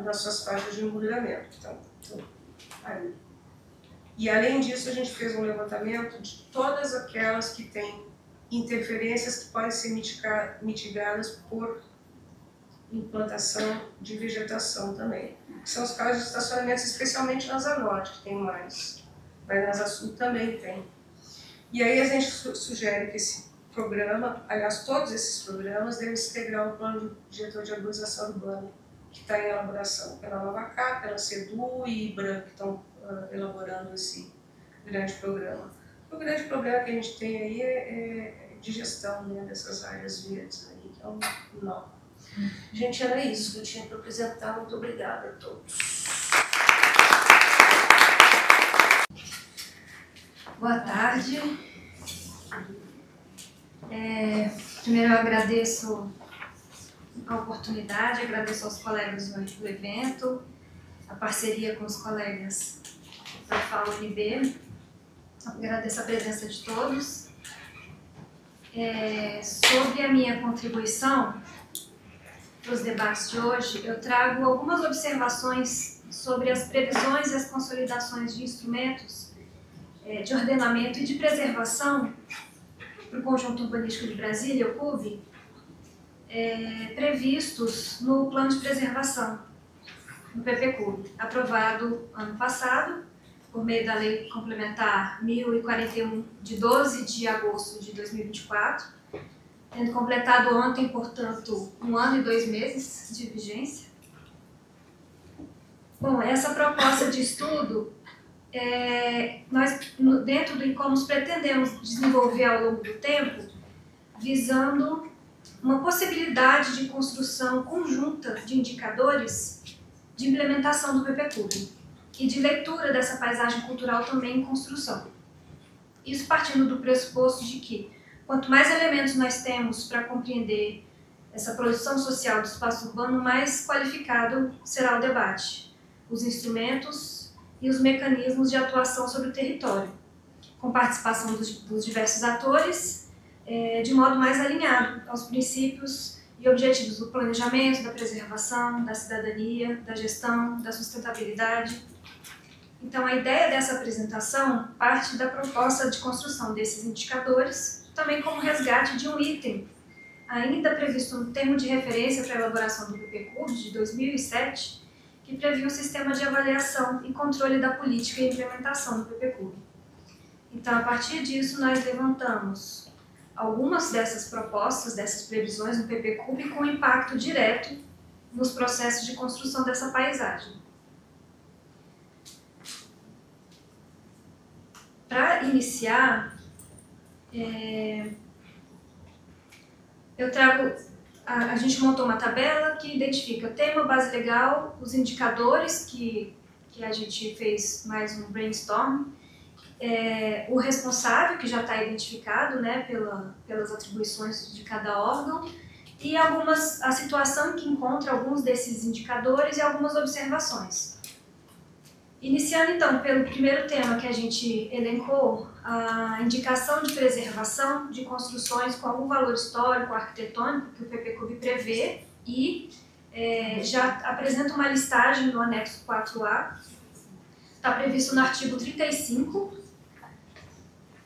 nas suas faixas de molduramento. Então, aí. E além disso, a gente fez um levantamento de todas aquelas que têm interferências que podem ser mitigadas por implantação de vegetação também. Que são os casos de estacionamentos, especialmente na Asa Norte, que tem mais, mas na Asa Sul também tem. E aí a gente sugere que esse programa, aliás, todos esses programas devem se integrar ao Plano Diretor de Arborização Urbana, que está em elaboração pela Nova Cá, pela CEDU e IBRA, que estão elaborando esse grande programa. O grande problema que a gente tem aí é de gestão, né, dessas áreas verdes aí, que é um nó. Gente, era isso que eu tinha para apresentar. Muito obrigada a todos. Boa tarde. Primeiro eu agradeço a oportunidade, agradeço aos colegas do evento, a parceria com os colegas da FAO-UNB, agradeço a presença de todos. Sobre a minha contribuição para os debates de hoje, eu trago algumas observações sobre as previsões e as consolidações de instrumentos de ordenamento e de preservação para o Conjunto Urbanístico de Brasília, o CUB, previstos no Plano de Preservação, no PPCUB, aprovado ano passado, por meio da Lei Complementar 1041, de 12 de agosto de 2024, tendo completado ontem, portanto, 1 ano e 2 meses de vigência. Bom, essa proposta de estudo, nós, dentro de como nos pretendemos desenvolver ao longo do tempo, visando uma possibilidade de construção conjunta de indicadores de implementação do PPCUB e de leitura dessa paisagem cultural também em construção. Isso partindo do pressuposto de que, quanto mais elementos nós temos para compreender essa produção social do espaço urbano, mais qualificado será o debate, os instrumentos e os mecanismos de atuação sobre o território, com participação dos diversos atores, de modo mais alinhado aos princípios e objetivos do planejamento, da preservação, da cidadania, da gestão, da sustentabilidade. Então, a ideia dessa apresentação parte da proposta de construção desses indicadores, também como resgate de um item ainda previsto no termo de referência para a elaboração do PPCUB de 2007, que previa um sistema de avaliação e controle da política e implementação do PPCUB. Então, a partir disso, nós levantamos algumas dessas propostas, dessas previsões no PPCUB com impacto direto nos processos de construção dessa paisagem. Para iniciar, eu trago, a gente montou uma tabela que identifica o tema, base legal, os indicadores que a gente fez mais um brainstorm, o responsável, que já está identificado, né, pelas atribuições de cada órgão, e a situação que encontra alguns desses indicadores e algumas observações. Iniciando então pelo primeiro tema que a gente elencou, a indicação de preservação de construções com algum valor histórico, arquitetônico, que o PPCUB prevê, e já apresenta uma listagem no anexo 4A, está previsto no artigo 35,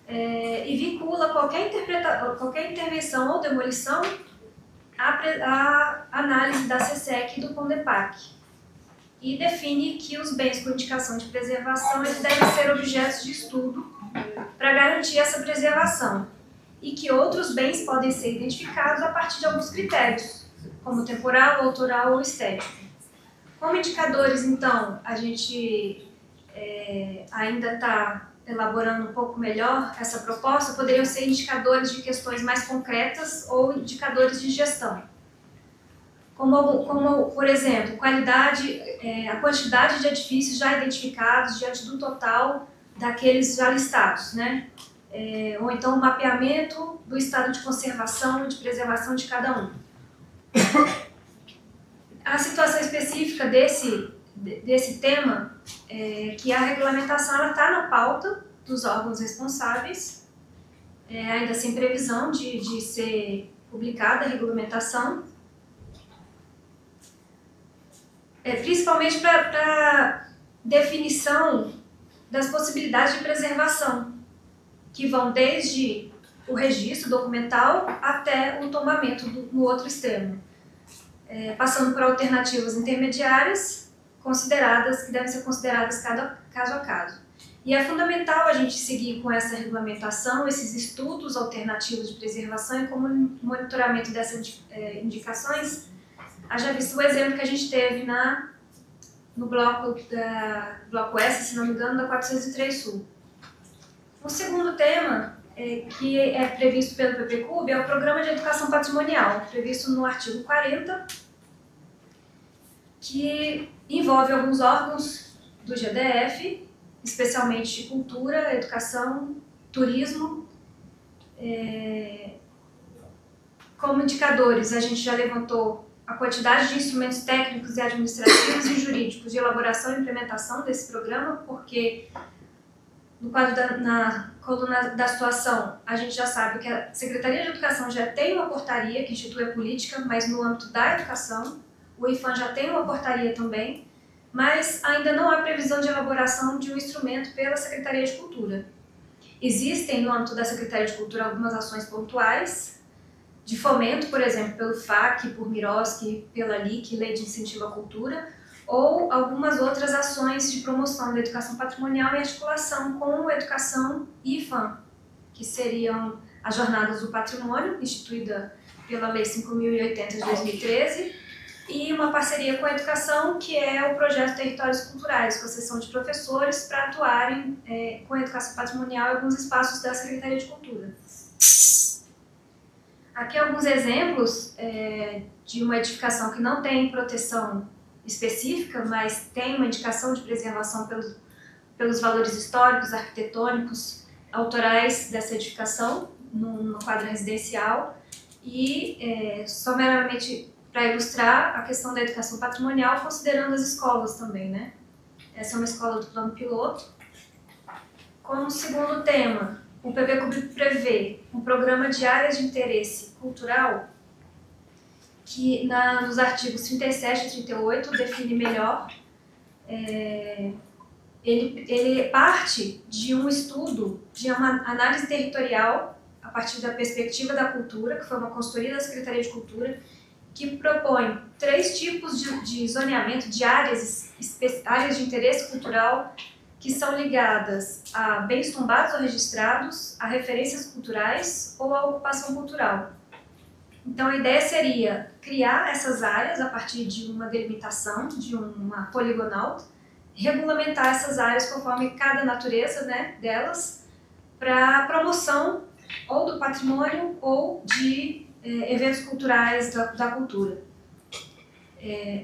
e vincula qualquer intervenção ou demolição à análise da CSEC e do CONDEPAC. E define que os bens com indicação de preservação eles devem ser objetos de estudo para garantir essa preservação e que outros bens podem ser identificados a partir de alguns critérios, como temporal, autoral ou estético. Como indicadores, então, a gente ainda está elaborando um pouco melhor essa proposta, poderiam ser indicadores de questões mais concretas ou indicadores de gestão. Como por exemplo, a quantidade de edifícios já identificados diante do total daqueles já listados, né? Ou então o mapeamento do estado de conservação e de preservação de cada um. A situação específica desse tema é que a regulamentação está na pauta dos órgãos responsáveis, ainda sem previsão de ser publicada a regulamentação, principalmente para definição das possibilidades de preservação, que vão desde o registro documental até o tombamento no outro extremo, passando por alternativas intermediárias que devem ser consideradas caso a caso. E é fundamental a gente seguir com essa regulamentação, esses estudos alternativos de preservação e como monitoramento dessas indicações. Haja visto o exemplo que a gente teve no bloco S, se não me engano, da 403 Sul. O segundo tema que é previsto pelo PPCub é o Programa de Educação Patrimonial, previsto no artigo 40, que envolve alguns órgãos do GDF, especialmente de cultura, educação, turismo. Como indicadores, a gente já levantou a quantidade de instrumentos técnicos e administrativos e jurídicos de elaboração e implementação desse programa, porque no quadro na coluna da situação, a gente já sabe que a Secretaria de Educação já tem uma portaria que institui a política, mas no âmbito da educação, o IFAM já tem uma portaria também, mas ainda não há previsão de elaboração de um instrumento pela Secretaria de Cultura. Existem, no âmbito da Secretaria de Cultura, algumas ações pontuais, de fomento, por exemplo, pelo FAC, por Miroski, pela LIC, Lei de Incentivo à Cultura, ou algumas outras ações de promoção da educação patrimonial em articulação com a educação e IFAM, que seriam as Jornadas do Patrimônio, instituída pela Lei 5.080 de 2013, e uma parceria com a educação, que é o projeto Territórios Culturais, com a seção de professores para atuarem com a educação patrimonial em alguns espaços da Secretaria de Cultura. Aqui alguns exemplos de uma edificação que não tem proteção específica, mas tem uma indicação de preservação pelos valores históricos, arquitetônicos, autorais dessa edificação, numa quadra residencial, e someramente para ilustrar a questão da educação patrimonial, considerando as escolas também, né? Essa é uma escola do plano piloto. Como segundo tema, o PPCub prevê um programa de áreas de interesse cultural que nos artigos 37 e 38 define melhor. Ele parte de um estudo, de uma análise territorial a partir da perspectiva da cultura, que foi uma consultoria da Secretaria de Cultura, que propõe 3 tipos de zoneamento de áreas de interesse cultural que são ligadas a bens tombados ou registrados, a referências culturais ou a ocupação cultural. Então, a ideia seria criar essas áreas a partir de uma delimitação, de uma poligonal, regulamentar essas áreas conforme cada natureza, né, delas, para promoção ou do patrimônio ou de eventos culturais da cultura.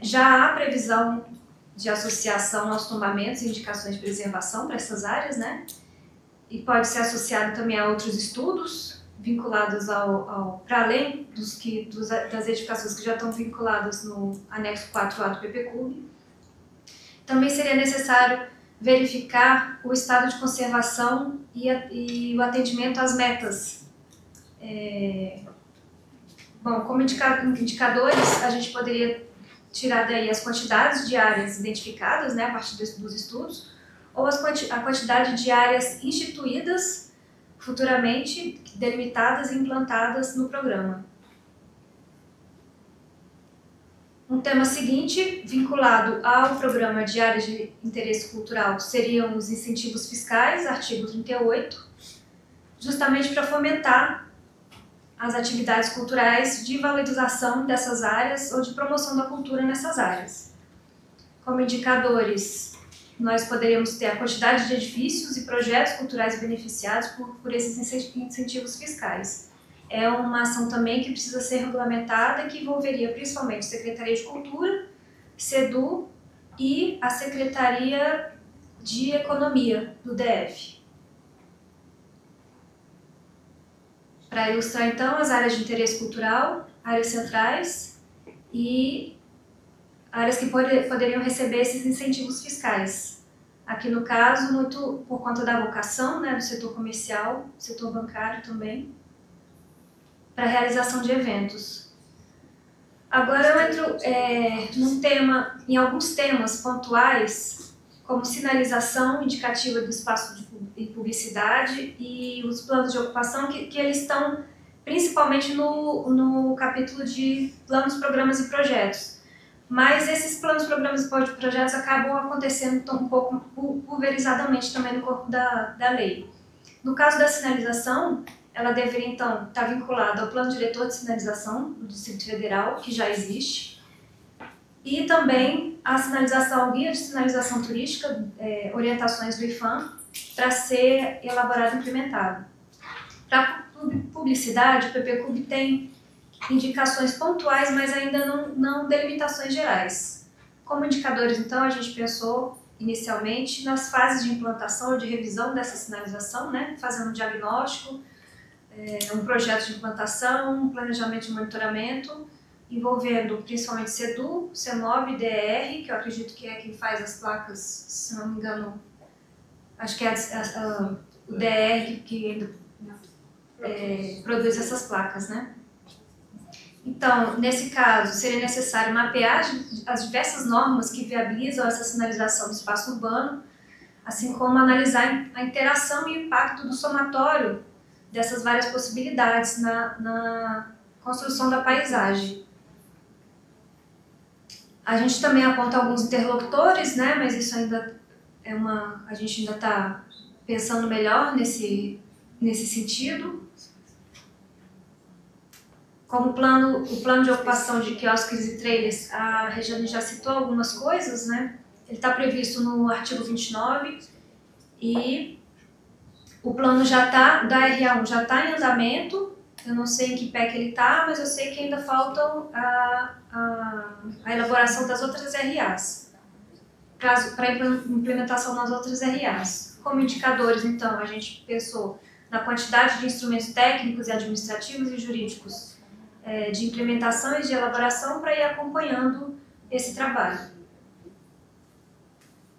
Já há previsão de associação aos tombamentos e indicações de preservação para essas áreas, né? E pode ser associado também a outros estudos vinculados para além das edificações que já estão vinculadas no anexo 4A do PPCub. Também seria necessário verificar o estado de conservação e o atendimento às metas. Bom, como indicadores, a gente poderia tirar daí as quantidades de áreas identificadas, né, a partir dos estudos, ou a quantidade de áreas instituídas futuramente, delimitadas e implantadas no programa. Um tema seguinte, vinculado ao programa de áreas de interesse cultural, seriam os incentivos fiscais, artigo 38, justamente para fomentar as atividades culturais de valorização dessas áreas ou de promoção da cultura nessas áreas. Como indicadores, nós poderíamos ter a quantidade de edifícios e projetos culturais beneficiados por esses incentivos fiscais. É uma ação também que precisa ser regulamentada, que envolveria principalmente a Secretaria de Cultura, SEDU e a Secretaria de Economia do DF. Para ilustrar, então, as áreas de interesse cultural, áreas centrais e áreas que poderiam receber esses incentivos fiscais. Aqui, no caso, muito por conta da vocação, né, do setor comercial, setor bancário também, para a realização de eventos. Agora eu entro em alguns temas pontuais, como sinalização indicativa do espaço de publicidade e os planos de ocupação, que eles estão principalmente no capítulo de planos, programas e projetos. Mas esses planos, programas e projetos acabam acontecendo um pouco pulverizadamente também no corpo da lei. No caso da sinalização, ela deveria, então, estar vinculada ao Plano Diretor de Sinalização do Distrito Federal, que já existe, e também a sinalização, guia de sinalização turística, orientações do IPHAN, para ser elaborado e implementado. Para publicidade, o PPCUB tem indicações pontuais, mas ainda não delimitações gerais. Como indicadores, então, a gente pensou inicialmente nas fases de implantação ou de revisão dessa sinalização, né, fazendo um diagnóstico, um projeto de implantação, um planejamento de monitoramento, envolvendo principalmente SEDU, CEMOB e DER, que eu acredito que é quem faz as placas, se não me engano, acho que é o DER que produz essas placas, né? Então, nesse caso, seria necessário mapear as diversas normas que viabilizam essa sinalização do espaço urbano, assim como analisar a interação e o impacto do somatório dessas várias possibilidades na construção da paisagem. A gente também aponta alguns interlocutores, né, mas isso ainda a gente ainda está pensando melhor nesse sentido. Como o plano de ocupação de quiosques e trailers, a Regiane já citou algumas coisas, né? Ele está previsto no artigo 29 e o plano da RA1 já está em andamento. Eu não sei em que pé que ele está, mas eu sei que ainda falta a elaboração das outras RAs, para implementação nas outras RAs. Como indicadores, então, a gente pensou na quantidade de instrumentos técnicos e administrativos e jurídicos de implementação e de elaboração para ir acompanhando esse trabalho.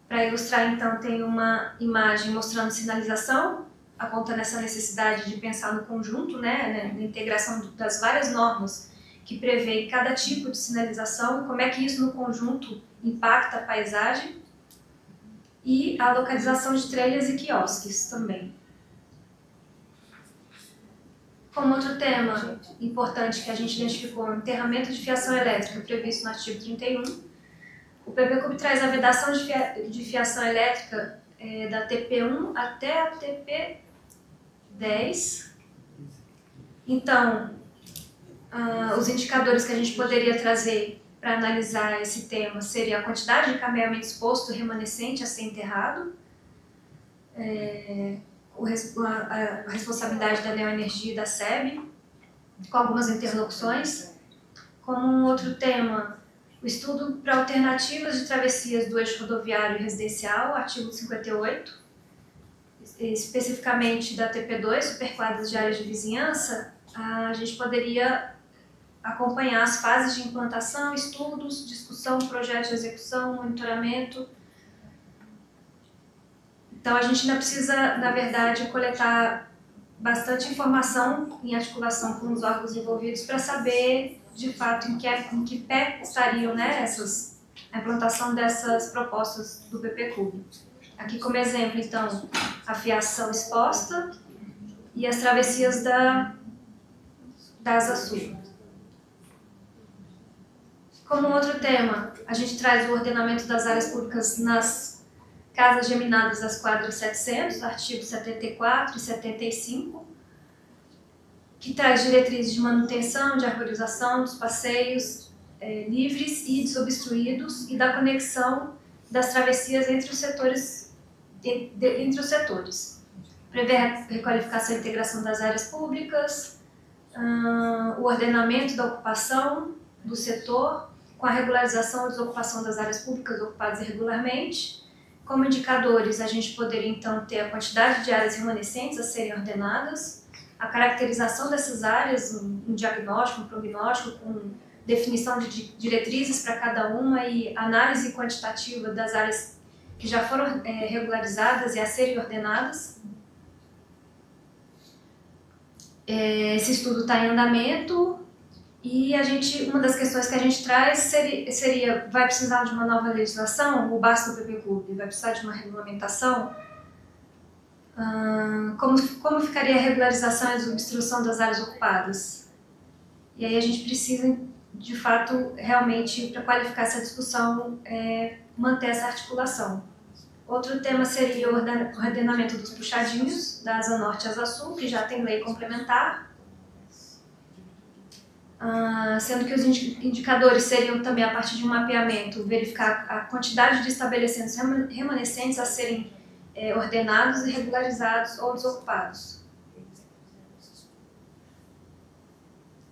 Para ilustrar, então, tem uma imagem mostrando sinalização, apontando essa necessidade de pensar no conjunto, né, na integração das várias normas que prevê cada tipo de sinalização, como é que isso no conjunto impacta a paisagem, e a localização de trailers e quiosques também. Como outro tema importante que a gente identificou, o enterramento de fiação elétrica, previsto no artigo 31, o PPCUB traz a vedação de fiação elétrica da TP1 até a TP10. Então, os indicadores que a gente poderia trazer para analisar esse tema seria a quantidade de caminhamento exposto remanescente a ser enterrado, a responsabilidade da Neoenergia e da SEB, com algumas interlocuções. Como um outro tema, o estudo para alternativas de travessias do eixo rodoviário e residencial, artigo 58, especificamente da TP2, superquadras de áreas de vizinhança, a gente poderia acompanhar as fases de implantação, estudos, discussão, projeto de execução, monitoramento. Então, a gente ainda precisa, na verdade, coletar bastante informação em articulação com os órgãos envolvidos para saber, de fato, em que pé estariam, né, a implantação dessas propostas do PPCUB. Aqui, como exemplo, então, a fiação exposta e as travessias da Asa Sul. Como outro tema, a gente traz o ordenamento das áreas públicas nas casas geminadas das quadras 700, artigos 74 e 75, que traz diretrizes de manutenção, de arborização dos passeios livres e desobstruídos e da conexão das travessias entre os setores. Prevê a requalificação e integração das áreas públicas, o ordenamento da ocupação do setor, com a regularização ou desocupação das áreas públicas ocupadas irregularmente. Como indicadores, a gente poderia então ter a quantidade de áreas remanescentes a serem ordenadas, a caracterização dessas áreas, um diagnóstico, um prognóstico, com definição de diretrizes para cada uma e análise quantitativa das áreas que já foram regularizadas e a serem ordenadas. Esse estudo está em andamento e uma das questões que a gente traz seria vai precisar de uma nova legislação, o basta do PPCub, vai precisar de uma regulamentação? Como ficaria a regularização e a desobstrução das áreas ocupadas? E aí a gente precisa, de fato, realmente, para qualificar essa discussão, manter essa articulação. Outro tema seria o ordenamento dos puxadinhos, da Asa Norte e Asa Sul, que já tem lei complementar, sendo que os indicadores seriam também, a partir de um mapeamento, verificar a quantidade de estabelecimentos remanescentes a serem ordenados e regularizados ou desocupados.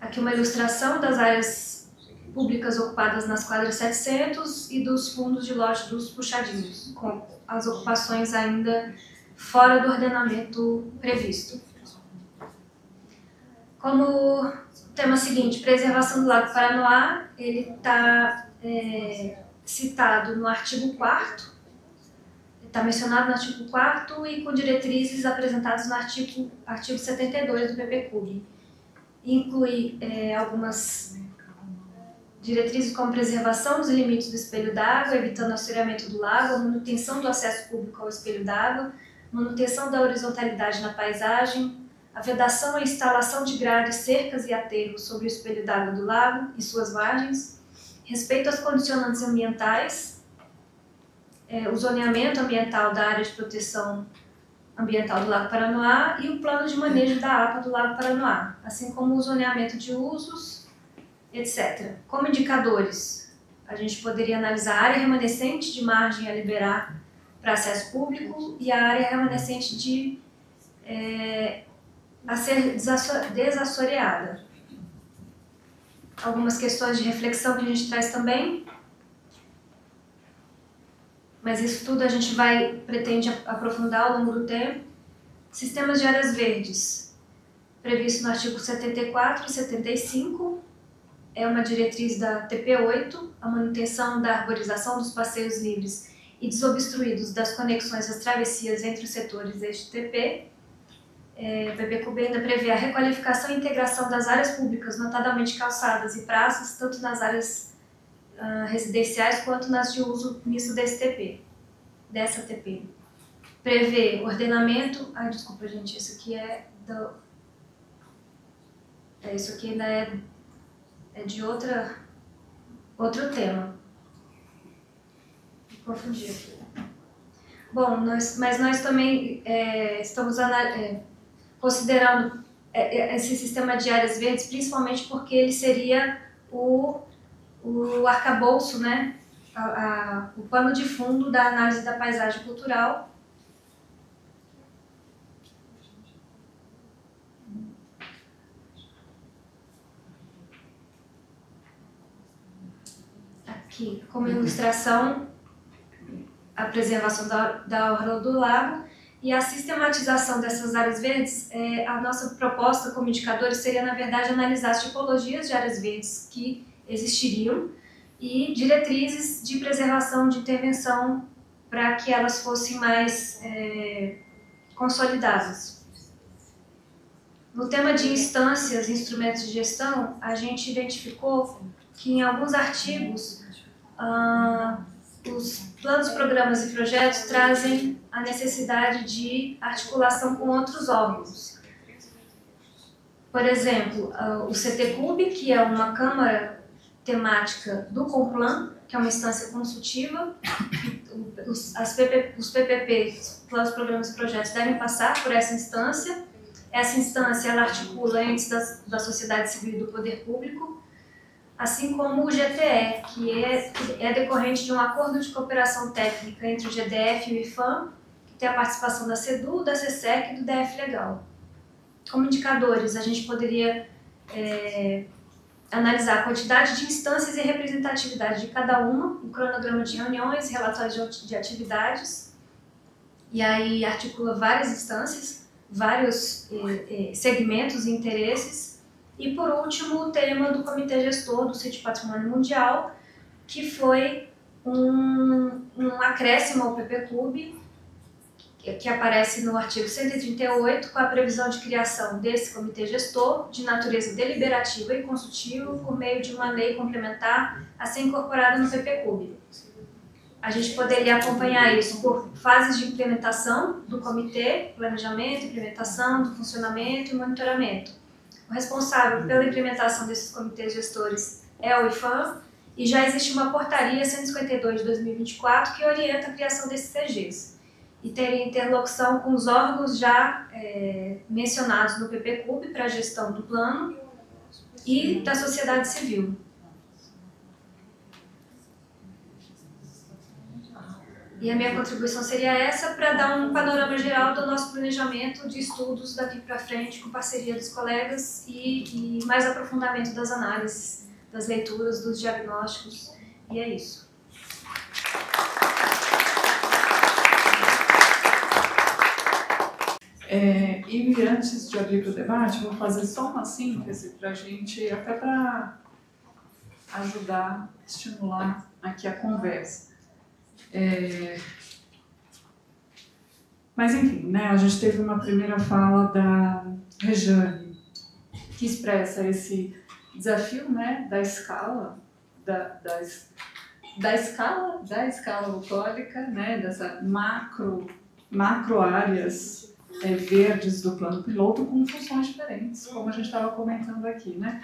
Aqui uma ilustração das áreas públicas ocupadas nas quadras 700 e dos fundos de lote dos puxadinhos, com as ocupações ainda fora do ordenamento previsto. Como tema seguinte, preservação do Lago Paranoá, ele está citado no artigo 4º, está mencionado no artigo 4º e com diretrizes apresentadas no artigo 72 do PPCub. Inclui algumas diretrizes como preservação dos limites do espelho d'água, evitando o assoreamento do lago, manutenção do acesso público ao espelho d'água, manutenção da horizontalidade na paisagem, a vedação e instalação de grades, cercas e aterros sobre o espelho d'água do lago e suas margens, respeito às condicionantes ambientais, o zoneamento ambiental da área de proteção ambiental do Lago Paranoá e o plano de manejo da APA do Lago Paranoá, assim como o zoneamento de usos, etc. Como indicadores, a gente poderia analisar a área remanescente de margem a liberar para acesso público e a área remanescente a ser desassoreada. Algumas questões de reflexão que a gente traz também, mas isso tudo a gente pretende aprofundar ao longo do tempo. Sistemas de áreas verdes, previsto no artigo 74 e 75, é uma diretriz da TP8, a manutenção da arborização dos passeios livres e desobstruídos das conexões das travessias entre os setores deste TP. O PPCub ainda prevê a requalificação e integração das áreas públicas, notadamente calçadas e praças, tanto nas áreas residenciais quanto nas de uso misto dessa TP. Prevê ordenamento... desculpa, gente, isso aqui isso aqui ainda é de outro tema. Confundi aqui. Bom, nós também estamos considerando esse sistema de áreas verdes, principalmente porque ele seria o arcabouço, né? O pano de fundo da análise da paisagem cultural. Aqui, como ilustração, a preservação da orla do lago e a sistematização dessas áreas verdes. A nossa proposta como indicadores seria, na verdade, analisar as tipologias de áreas verdes que existiriam e diretrizes de preservação, de intervenção, para que elas fossem mais consolidadas. No tema de instâncias e instrumentos de gestão, a gente identificou que em alguns artigos os planos, programas e projetos trazem a necessidade de articulação com outros órgãos. Por exemplo, o CTCub, que é uma câmara temática do Complan, que é uma instância consultiva. Os PPPs, planos, programas e projetos, devem passar por essa instância. Essa instância ela articula entes da sociedade civil e do poder público. assim como o GTE, que é decorrente de um acordo de cooperação técnica entre o GDF e o IFAM, que tem a participação da CEDU, da CSEC e do DF Legal. Como indicadores, a gente poderia analisar a quantidade de instâncias e representatividade de cada uma, o cronograma de reuniões, relatórios de atividades, e aí articula várias instâncias, vários segmentos e interesses. E, por último, o tema do Comitê Gestor do Sítio Patrimônio Mundial, que foi um acréscimo ao PPClub, que aparece no artigo 138, com a previsão de criação desse Comitê Gestor, de natureza deliberativa e consultiva, por meio de uma lei complementar a ser incorporada no PPClub. A gente poderia acompanhar isso por fases de implementação do comitê, planejamento, implementação, do funcionamento e monitoramento. O responsável pela implementação desses comitês gestores é o IFAM, e já existe uma portaria 152 de 2024 que orienta a criação desses CGs. E teria interlocução com os órgãos já mencionados no PPClub para a gestão do plano e da sociedade civil. E a minha contribuição seria essa, para dar um panorama geral do nosso planejamento de estudos daqui para frente, com parceria dos colegas e mais aprofundamento das análises, das leituras, dos diagnósticos, e é isso. E antes de abrir o debate, vou fazer só uma síntese para a gente, até para ajudar, estimular aqui a conversa. Mas enfim, né, a gente teve uma primeira fala da Rejane, que expressa esse desafio, né, da escala, da escala bucólica, né, dessa macro áreas verdes do plano piloto com funções diferentes, como a gente estava comentando aqui, né?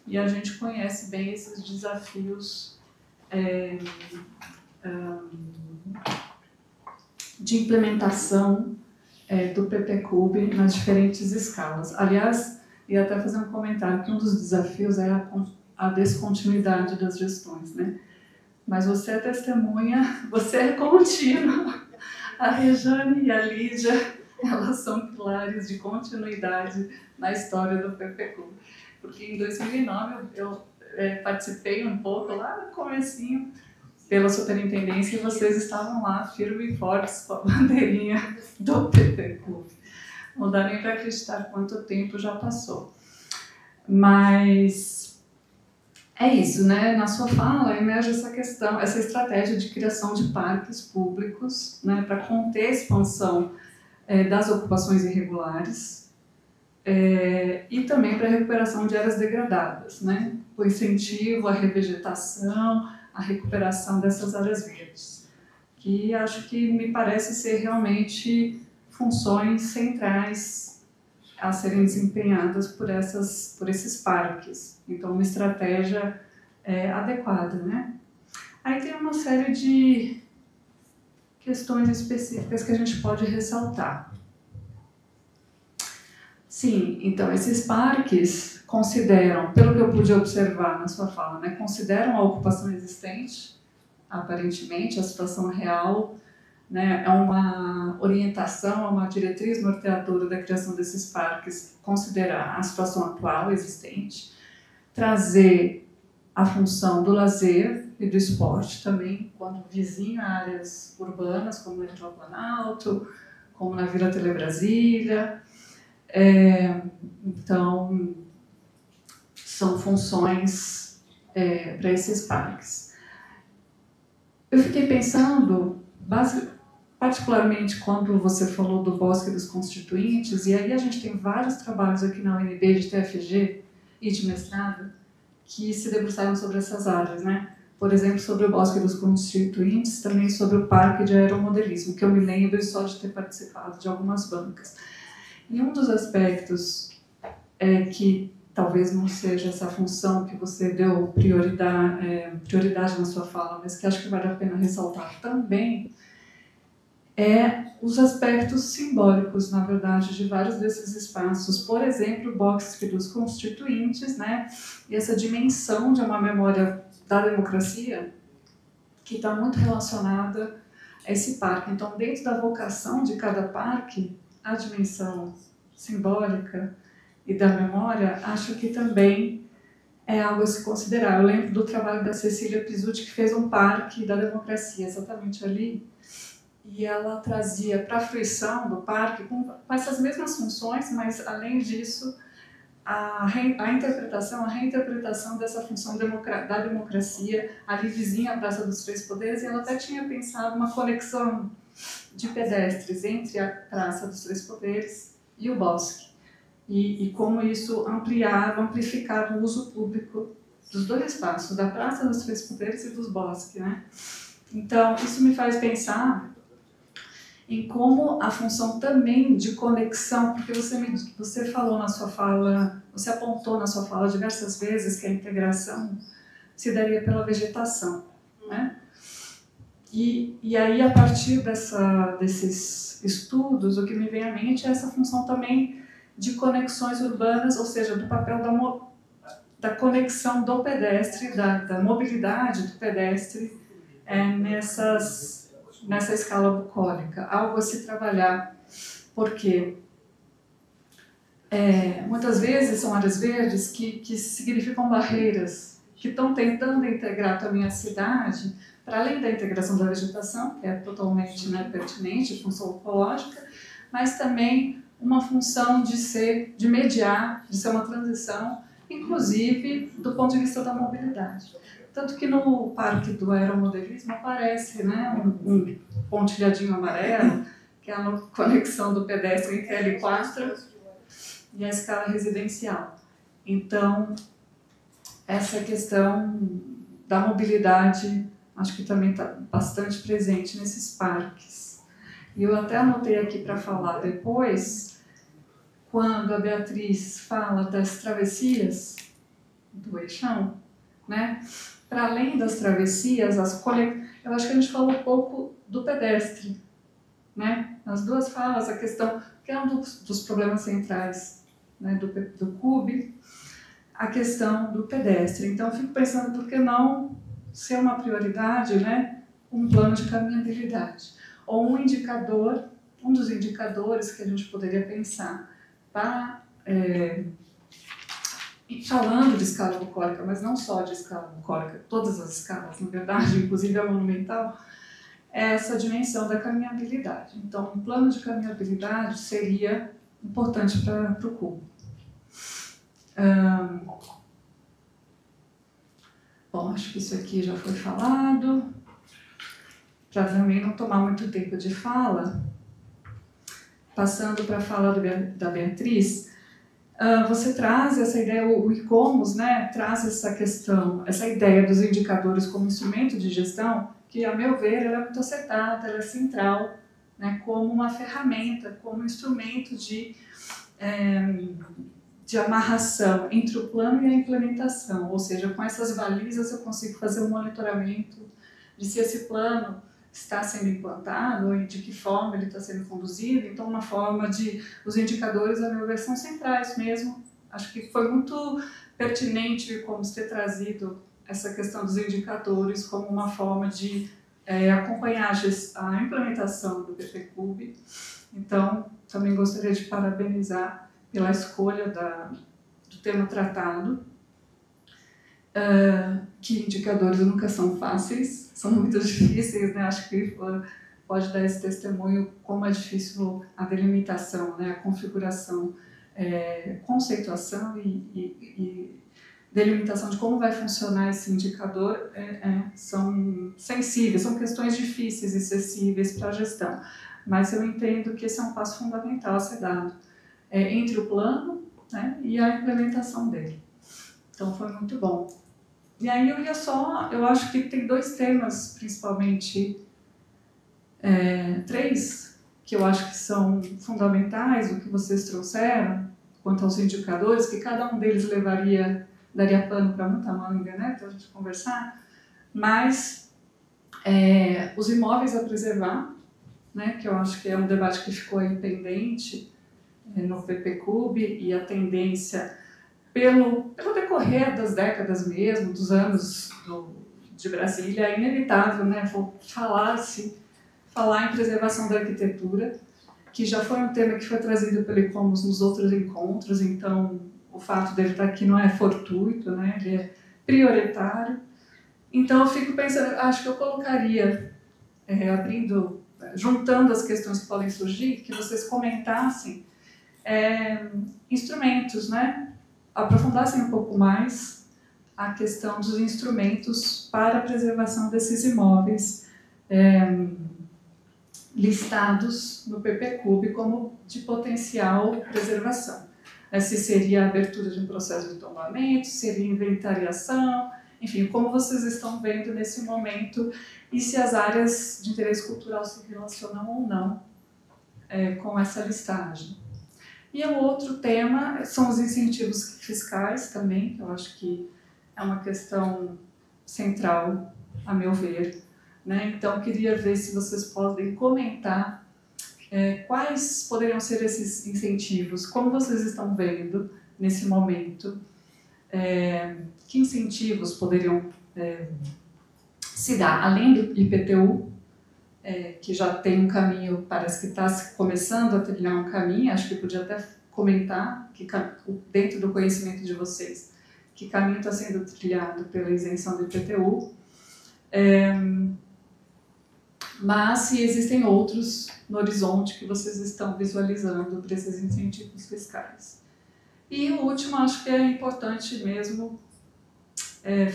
E a gente conhece bem esses desafios de implementação do PPClub nas diferentes escalas. Aliás, ia até fazer um comentário que um dos desafios é a descontinuidade das gestões, né? Mas você é testemunha, você é contínua. A Rejane e a Lídia, elas são pilares de continuidade na história do PPClub. Porque em 2009 eu participei um pouco lá no comecinho pela superintendência e vocês estavam lá firmes e fortes com a bandeirinha do PPClub. Não dá nem para acreditar quanto tempo já passou. Mas é isso, né? Na sua fala emerge essa questão, essa estratégia de criação de parques públicos, né, para conter a expansão das ocupações irregulares e também para a recuperação de áreas degradadas, né? O incentivo à revegetação, a recuperação dessas áreas verdes, que acho que me parece ser realmente funções centrais a serem desempenhadas por esses parques. Então, uma estratégia adequada, né? Aí tem uma série de questões específicas que a gente pode ressaltar. Sim, então esses parques consideram, pelo que eu pude observar na sua fala, né, consideram a ocupação existente, aparentemente, a situação real, né, é uma orientação, é uma diretriz norteadora da criação desses parques, considerar a situação atual existente, trazer a função do lazer e do esporte também, quando vizinho a áreas urbanas, como no Litoral Planalto, como na Vila Telebrasília. Então, são funções para esses parques. Eu fiquei pensando, particularmente quando você falou do Bosque dos Constituintes, e aí a gente tem vários trabalhos aqui na UNB de TFG e de mestrado que se debruçaram sobre essas áreas, né? Por exemplo, sobre o Bosque dos Constituintes, também sobre o Parque de Aeromodelismo, que eu me lembro só de ter participado de algumas bancas. E um dos aspectos que talvez não seja essa função que você deu prioridade na sua fala, mas que acho que vale a pena ressaltar também, é os aspectos simbólicos, na verdade, de vários desses espaços. Por exemplo, o Bosque dos Constituintes, né? E essa dimensão de uma memória da democracia que está muito relacionada a esse parque. Então, dentro da vocação de cada parque, a dimensão simbólica e da memória, acho que também é algo a se considerar. Eu lembro do trabalho da Cecília Pizzuti, que fez um parque da democracia, exatamente ali, e ela trazia para a fruição do parque, com essas mesmas funções, mas, além disso, a reinterpretação dessa função da democracia, ali vizinha à Praça dos Três Poderes, e ela até tinha pensado uma conexão de pedestres entre a Praça dos Três Poderes e o Bosque, e como isso amplificava o uso público dos dois espaços, da Praça dos Três Poderes e dos Bosques, né? Então, isso me faz pensar em como a função também de conexão, porque você falou na sua fala, você apontou na sua fala diversas vezes que a integração se daria pela vegetação, né? E aí, a partir desses estudos, o que me vem à mente é essa função também de conexões urbanas, ou seja, do papel da conexão do pedestre, da mobilidade do pedestre nessa escala bucólica, algo a se trabalhar, porque muitas vezes são áreas verdes que significam barreiras, que estão tentando integrar também a cidade, para além da integração da vegetação, que é totalmente pertinente, função ecológica, mas também uma função de mediar, de ser uma transição, inclusive do ponto de vista da mobilidade. Tanto que no Parque do Aeromodelismo aparece, né, um pontilhadinho amarelo, que é a conexão do pedestre entre a L4 e a escala residencial. Então, essa questão da mobilidade, acho que também está bastante presente nesses parques. E eu até anotei aqui para falar depois, quando a Beatriz fala das travessias do Eixão, né? Para além das travessias, eu acho que a gente falou um pouco do pedestre, né? Nas duas falas, a questão, que é um dos problemas centrais, né, do CUB, a questão do pedestre. Então, eu fico pensando, por que não ser uma prioridade, né, um plano de caminhabilidade? Ou um dos indicadores que a gente poderia pensar para... falando de escala bucólica, mas não só de escala bucólica, todas as escalas, na verdade, inclusive a monumental, é essa dimensão da caminhabilidade. Então, um plano de caminhabilidade seria importante para o CUB. Bom, acho que isso aqui já foi falado. Para também não tomar muito tempo de fala, passando para a fala da Beatriz, você traz essa ideia, o ICOMOS, né, traz essa questão, essa ideia dos indicadores como instrumento de gestão, que, a meu ver, ela é muito acertada, ela é central, né, como uma ferramenta, como instrumento de amarração entre o plano e a implementação, ou seja, com essas balizas eu consigo fazer um monitoramento de se esse plano está sendo implantado e de que forma ele está sendo conduzido. Então, uma forma os indicadores, a meu ver, são centrais mesmo. Acho que foi muito pertinente como ter trazido essa questão dos indicadores como uma forma de acompanhar a implementação do PPCUB. Então, também gostaria de parabenizar pela escolha do tema tratado, que indicadores nunca são fáceis, são muito difíceis, né? Acho que pode dar esse testemunho como é difícil a delimitação, né? A configuração, conceituação e delimitação de como vai funcionar esse indicador são sensíveis, são questões difíceis e acessíveis para a gestão. Mas eu entendo que esse é um passo fundamental a ser dado entre o plano, né, e a implementação dele. Então foi muito bom. E aí eu acho que tem dois temas, principalmente três, que eu acho que são fundamentais, o que vocês trouxeram, quanto aos indicadores, que cada um deles daria pano para muita manga, né, para a gente conversar, mas os imóveis a preservar, né, que eu acho que é um debate que ficou aí pendente no PPCub, e a tendência, pelo decorrer das décadas mesmo, dos anos de Brasília, é inevitável, né, vou falar em preservação da arquitetura, que já foi um tema que foi trazido pelo ICOMOS nos outros encontros, então o fato dele estar aqui não é fortuito, né, ele é prioritário. Então eu fico pensando, acho que eu colocaria, juntando as questões que podem surgir, que vocês comentassem instrumentos, né, aprofundassem um pouco mais a questão dos instrumentos para a preservação desses imóveis listados no PPCub como de potencial preservação. Se seria a abertura de um processo de tombamento, seria inventariação, enfim, como vocês estão vendo nesse momento e se as áreas de interesse cultural se relacionam ou não com essa listagem. E o outro tema são os incentivos fiscais também, que eu acho que é uma questão central, a meu ver, né? Então, queria ver se vocês podem comentar quais poderiam ser esses incentivos, como vocês estão vendo nesse momento, que incentivos poderiam se dar, além do IPTU, que já tem um caminho, parece que está começando a trilhar um caminho, acho que podia até comentar, que dentro do conhecimento de vocês, que caminho está sendo trilhado pela isenção do IPTU, mas se existem outros no horizonte que vocês estão visualizando para esses incentivos fiscais. E o último, acho que é importante mesmo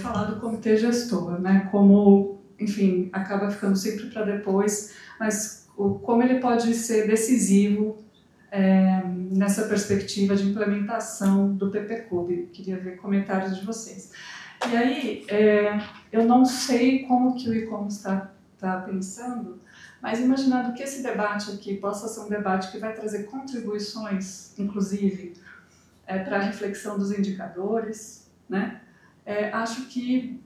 falar do comitê gestor, né? Como, enfim, acaba ficando sempre para depois, mas como ele pode ser decisivo nessa perspectiva de implementação do PPCub. Queria ver comentários de vocês. E aí, eu não sei como que o ICOMOS está pensando, mas imaginando que esse debate aqui possa ser um debate que vai trazer contribuições, inclusive, para a reflexão dos indicadores, né? Acho que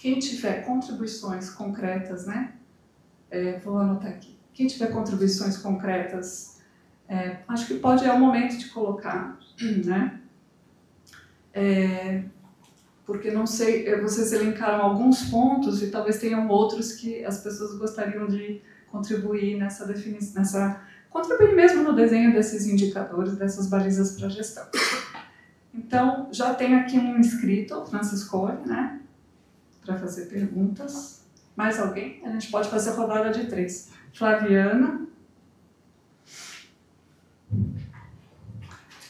quem tiver contribuições concretas, né? Vou anotar aqui. Quem tiver contribuições concretas, acho que é o momento de colocar, né? Porque não sei, vocês elencaram alguns pontos e talvez tenham outros que as pessoas gostariam de contribuir nessa definição, contribuir mesmo no desenho desses indicadores, dessas balizas para gestão. Então, já tem aqui um inscrito, Franciscone, né, para fazer perguntas. Mais alguém? A gente pode fazer rodada de 3. Flaviana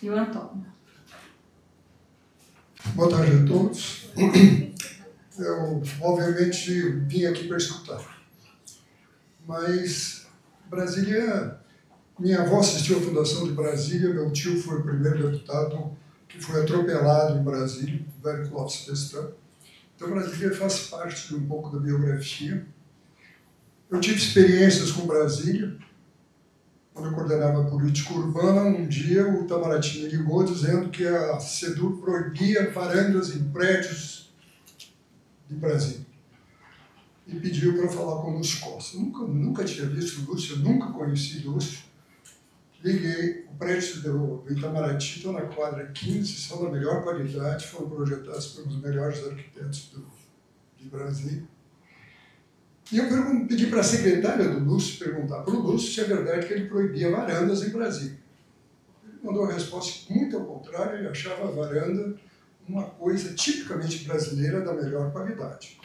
e o Antônio. Boa tarde a todos. Eu, obviamente, vim aqui para escutar. Mas Brasília, minha avó assistiu à fundação de Brasília, meu tio foi o primeiro deputado que foi atropelado em Brasília, o velho Clóvis Pestana. Então, Brasília faz parte de um pouco da biografia. Eu tive experiências com Brasília. Quando eu coordenava a política urbana, um dia o Itamaraty me ligou dizendo que a SEDU proibia varandas em prédios de Brasília. E pediu para falar com o Lúcio Costa. Nunca tinha visto o Lúcio, nunca conheci o Lúcio. Liguei, o prédio do Itamaraty está na quadra 15, são da melhor qualidade, foram projetados pelos melhores arquitetos de Brasília. E eu pedi para a secretária do Lúcio perguntar para o Lúcio se é verdade que ele proibia varandas em Brasília. Ele mandou a resposta muito ao contrário, ele achava a varanda uma coisa tipicamente brasileira da melhor qualidade.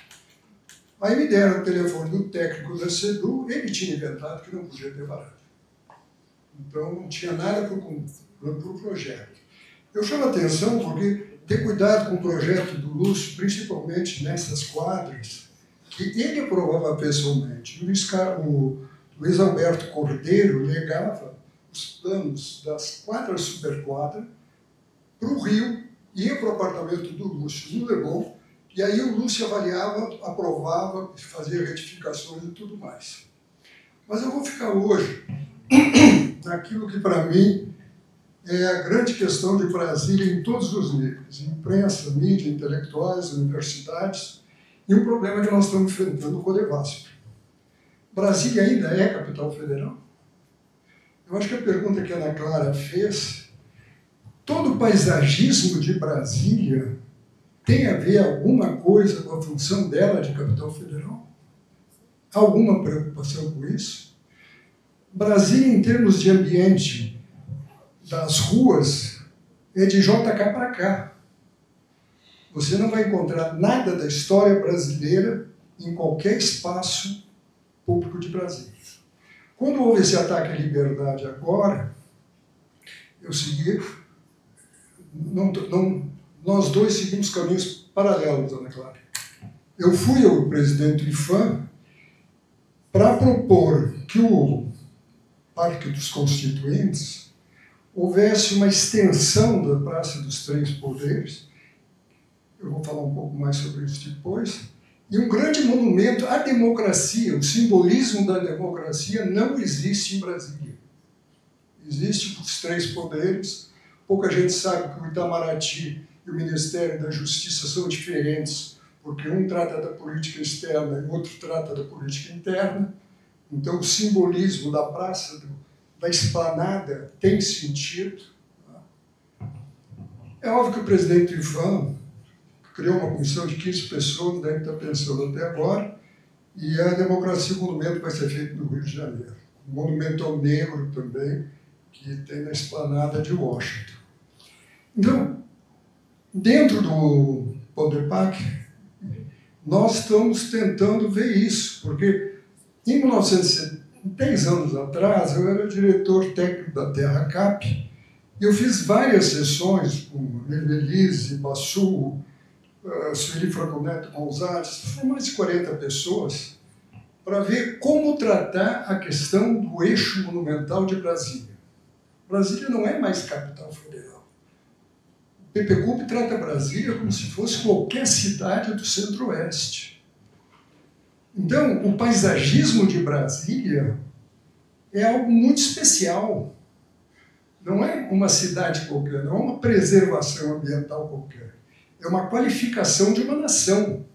Aí me deram o telefone do técnico da SEDU, ele tinha inventado que não podia ter varanda. Então não tinha nada para o projeto. Eu chamo a atenção porque ter cuidado com o projeto do Lúcio, principalmente nessas quadras, que ele aprovava pessoalmente. O Luiz Alberto Cordeiro legava os planos das quadras superquadras para o Rio, ia para o apartamento do Lúcio no Leblon, e aí o Lúcio avaliava, aprovava, fazia retificações e tudo mais. Mas eu vou ficar hoje naquilo que para mim é a grande questão de Brasília em todos os níveis, imprensa, mídia, intelectuais, universidades, e um problema que nós estamos enfrentando com o Codevasf. Brasília ainda é capital federal? Eu acho que a pergunta que a Ana Clara fez, todo o paisagismo de Brasília tem a ver alguma coisa com a função dela de capital federal? Há alguma preocupação com isso? Brasília, em termos de ambiente das ruas, é de JK para cá. Você não vai encontrar nada da história brasileira em qualquer espaço público de Brasília. Quando houve esse ataque à liberdade agora, eu segui... nós dois seguimos caminhos paralelos, Ana Clara. Eu fui ao presidente do IPHAN para propor que o Parque dos Constituintes houvesse uma extensão da Praça dos Três Poderes, eu vou falar um pouco mais sobre isso depois, e um grande monumento à democracia. O simbolismo da democracia não existe em Brasília. Existe os três poderes. Pouca gente sabe que o Itamaraty e o Ministério da Justiça são diferentes, porque um trata da política externa e o outro trata da política interna. Então, o simbolismo da praça, da esplanada, tem sentido. É óbvio que o presidente Ivan criou uma comissão de 15 pessoas, deve estar pensando até agora, e a democracia, o monumento vai ser feito no Rio de Janeiro. O monumento ao negro também, que tem na esplanada de Washington. Então, dentro do Podepac, nós estamos tentando ver isso, porque em 10 anos atrás, eu era diretor técnico da TerraCap, e eu fiz várias sessões com Elise, Bassu, Sueli Franco Neto Gonzalez, foram mais de 40 pessoas, para ver como tratar a questão do eixo monumental de Brasília. Brasília não é mais capital federal. O PPCUP trata Brasília como se fosse qualquer cidade do Centro-Oeste. Então, o paisagismo de Brasília é algo muito especial. Não é uma cidade qualquer, não é uma preservação ambiental qualquer. É uma qualificação de uma nação.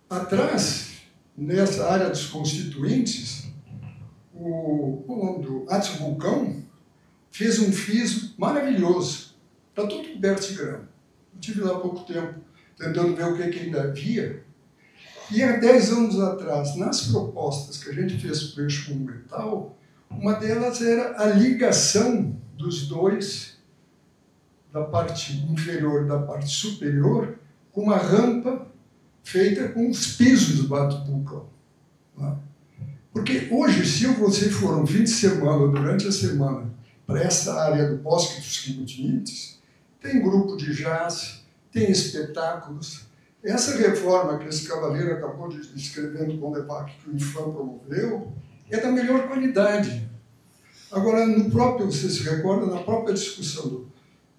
Atrás, nessa área dos constituintes, o Atsu Vulcão fez um friso maravilhoso. Está todo coberto de grama. Eu estive lá há pouco tempo, tentando ver o que ainda havia. E há 10 anos atrás, nas propostas que a gente fez para o eixo monumental, uma delas era a ligação dos dois, da parte inferior e da parte superior, com uma rampa feita com os pisos do Atsu Vulcão. Porque hoje, se você for um fim de semana, durante a semana, para essa área do Bosque dos Quintinites, tem grupo de jazz, tem espetáculos. Essa reforma que esse cavaleiro acabou de descrever no Podepac, que o IPHAN promoveu, é da melhor qualidade. Agora, você se recorda, na própria discussão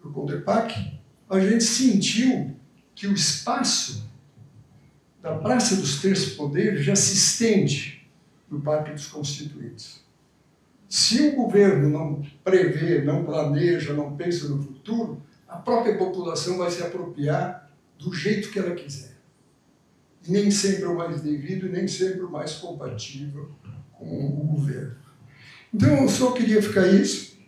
do Podepac, a gente sentiu que o espaço da Praça dos Três Poderes já se estende no Parque dos Constituintes. Se o governo não prevê, não planeja, não pensa no futuro, a própria população vai se apropriar do jeito que ela quiser. E nem sempre o mais devido e nem sempre o mais compatível com o governo. Então, eu só queria ficar isso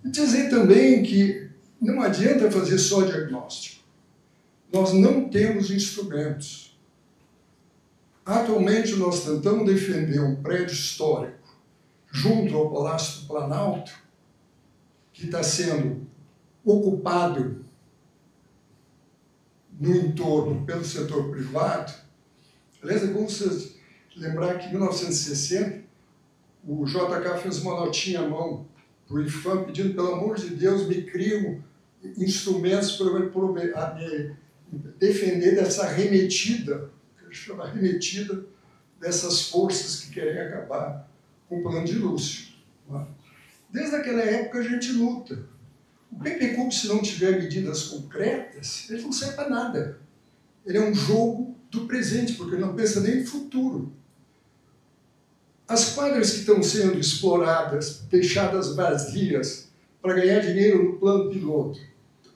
e dizer também que não adianta fazer só diagnóstico. Nós não temos instrumentos. Atualmente, nós tentamos defender um prédio histórico junto ao Palácio do Planalto, que está sendo ocupado no entorno pelo setor privado. Aliás, é bom vocês lembrar que em 1960, o JK fez uma notinha à mão para o IPHAN, pedindo, pelo amor de Deus, me criam instrumentos para me defender dessa arremetida, que eu chamo arremetida, dessas forças que querem acabar com o plano de Lúcio. Desde aquela época a gente luta. O PPCUP, se não tiver medidas concretas, ele não serve para nada. Ele é um jogo do presente, porque ele não pensa nem no futuro. As quadras que estão sendo exploradas, deixadas vazias, para ganhar dinheiro no plano piloto,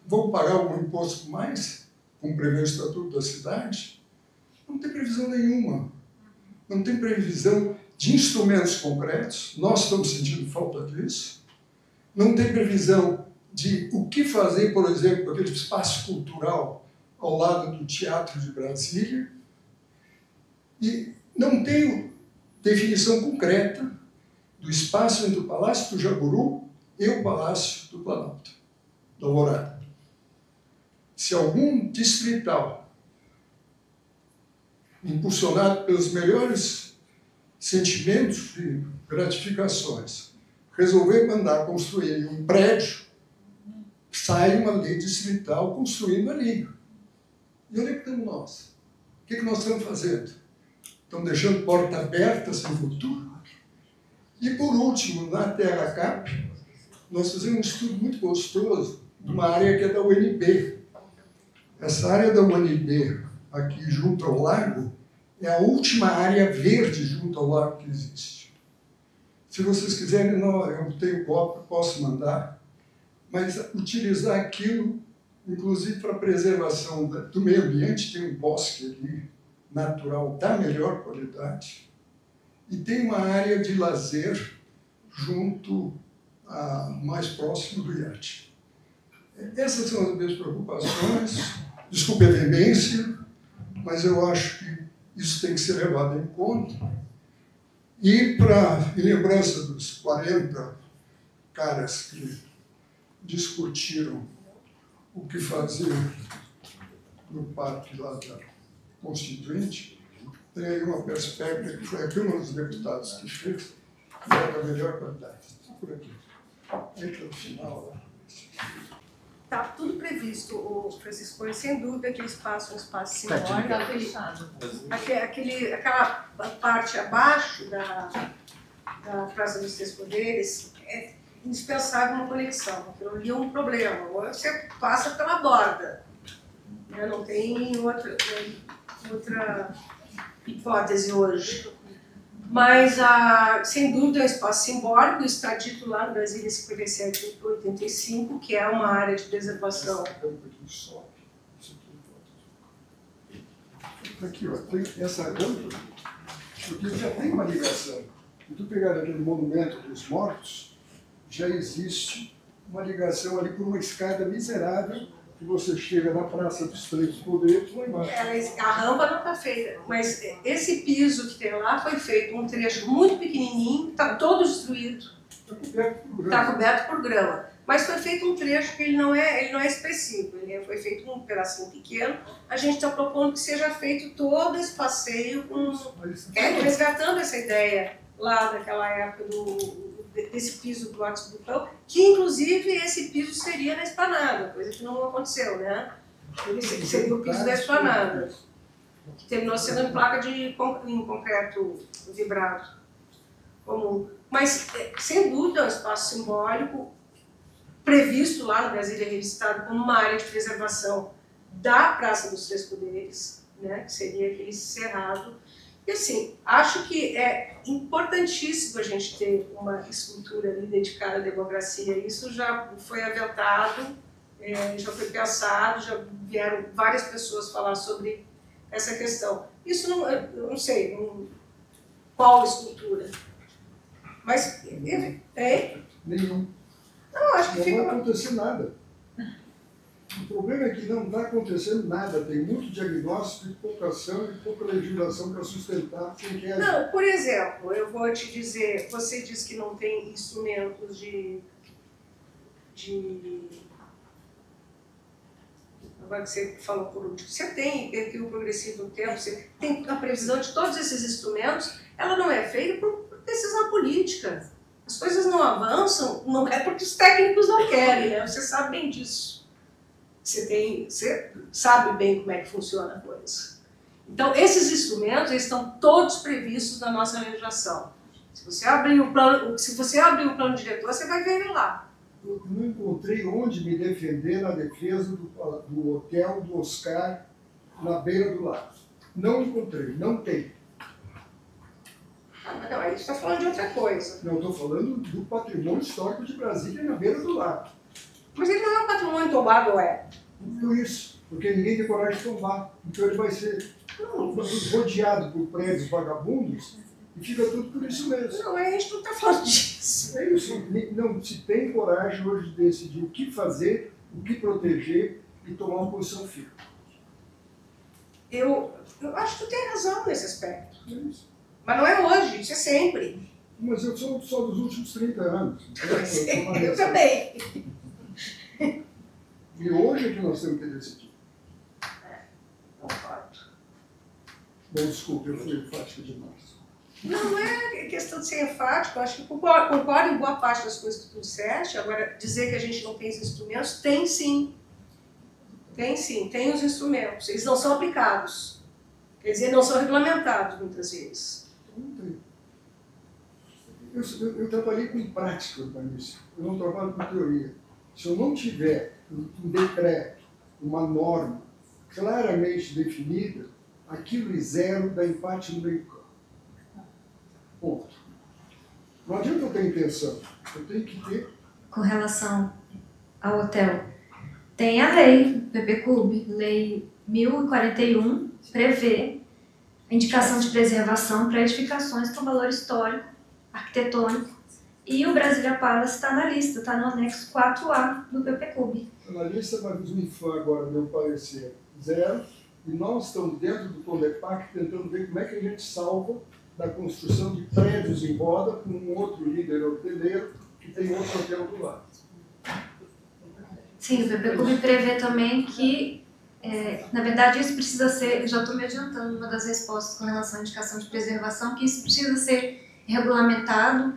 vão pagar algum imposto mais, como prevê o Estatuto da Cidade? Não tem previsão nenhuma. Não tem previsão de instrumentos concretos. Nós estamos sentindo falta disso. Não tem previsão de o que fazer, por exemplo, com aquele espaço cultural ao lado do Teatro de Brasília. E não tem definição concreta do espaço entre o Palácio do Jaburu e o Palácio do Planalto, da Alvorada. Se algum distrital, impulsionado pelos melhores sentimentos e gratificações, resolver mandar construir um prédio, sai uma lei distrital construindo ali. E onde é que estamos nós? O que é que nós estamos fazendo? Estamos deixando porta aberta sem futuro? E por último, na TRCAP, nós fizemos um estudo muito gostoso de uma área que é da UNB. Essa área da UNB, aqui junto ao lago, é a última área verde junto ao lago que existe. Se vocês quiserem, não, eu tenho cópia, posso mandar, mas utilizar aquilo, inclusive para a preservação do meio ambiente, tem um bosque ali, natural, da melhor qualidade, e tem uma área de lazer junto, mais próximo do iate. Essas são as minhas preocupações. Desculpe a veemência, mas eu acho que isso tem que ser levado em conta. E em lembrança dos 40 caras que discutiram o que fazer no parque lá da Constituinte, tem aí uma perspectiva que foi aqui um dos deputados que fez, que é da melhor qualidade. Por aqui. Entra no final lá. Está tudo previsto, Francisco, sem dúvida aquele espaço é um espaço simbólico. Está fechado. Aquela parte abaixo da Praça dos Três Poderes é indispensável uma conexão. Aquilo ali é um problema. Ou você passa pela borda. Né? Não tem outra hipótese hoje. Mas, sem dúvida, é um espaço simbólico, está dito lá no Brasília 5785, que é uma área de preservação. Aqui, ó, tem essa rampa, porque já tem uma ligação. Se tu pegar aquele monumento dos mortos, já existe uma ligação ali por uma escada miserável, que você chega na Praça dos Três Poderes, lá embaixo. A rampa não está feita, mas esse piso que tem lá foi feito um trecho muito pequenininho, está todo destruído. Está coberto por grama. Mas foi feito um trecho que ele não é expressivo, foi feito um pedacinho pequeno. A gente está propondo que seja feito todo esse passeio, resgatando essa ideia lá daquela época desse piso do Arcos do Botão, que inclusive esse piso seria na esplanada, coisa que não aconteceu, né? Ele seria o piso da esplanada, que terminou sendo em placa em concreto vibrado comum. Mas, sem dúvida, é um espaço simbólico, previsto lá no Brasília registrado como uma área de preservação da Praça dos Três Poderes, né? Que seria aquele cerrado. E assim, acho que é importantíssimo a gente ter uma escultura ali dedicada à democracia. Isso já foi aventado, já foi pensado, já vieram várias pessoas falar sobre essa questão. Isso eu não sei qual escultura, mas nenhum. Não, acho que não vai acontecer nada. O problema é que não está acontecendo nada, tem muito diagnóstico e pouca ação e pouca legislação para sustentar quem quer. Não, por exemplo, eu vou te dizer, você diz que não tem instrumentos agora que você falou por último, você tem perfil progressivo no tempo, você tem a previsão de todos esses instrumentos, ela não é feita por decisão política. As coisas não avançam, não é porque os técnicos não querem, né? Você sabe bem disso. Você sabe bem como é que funciona a coisa. Então, esses instrumentos eles estão todos previstos na nossa legislação. Se você abrir o plano diretor, você vai ver ele lá. Eu não encontrei onde me defender na defesa do hotel do Oscar na beira do lago. Não encontrei, não tem. Não, aí você está falando de outra coisa. Não, estou falando do patrimônio histórico de Brasília na beira do lago. Mas ele não é um patrimônio tombado, é? Por isso, porque ninguém tem coragem de tombar. Então ele vai ser rodeado por prédios vagabundos, e fica tudo por isso mesmo. Não, a gente não está falando disso. É isso, não se tem coragem hoje de decidir o que fazer, o que proteger e tomar uma posição firme. Eu acho que tu tem razão nesse aspecto. É isso. Mas não é hoje, isso é sempre. Mas eu sou só dos últimos 30 anos. Eu também. E hoje é que nós temos que decidir. Concordo. Bom, desculpe, eu fui enfático demais. Não é questão de ser enfático, eu acho que concordo em boa parte das coisas que tu disseste. Agora, dizer que a gente não tem esses instrumentos, tem sim. Tem sim, tem os instrumentos. Eles não são aplicados. Quer dizer, não são regulamentados muitas vezes. Não tem. Eu trabalhei com prática urbanística, eu não trabalho com teoria. Se eu não tiver um decreto, uma norma claramente definida, aquilo e zero dá empate no meio campo. Ponto. Não adianta eu ter intenção, eu tenho que ter. Com relação ao hotel, tem a lei, PPCUB, lei 1041, prevê a indicação de preservação para edificações com valor histórico, arquitetônico, e o Brasília Palace está na lista, está no anexo 4A do PPCUB. Na lista, mas o IFAM agora deu parecer zero, e nós estamos dentro do Condepac tentando ver como é que a gente salva da construção de prédios em roda com um outro líder hoteleiro que tem outro hotel do lado. Sim, o PPCUB prevê também que, na verdade, isso precisa ser, eu já estou me adiantando uma das respostas com relação à indicação de preservação, que isso precisa ser regulamentado,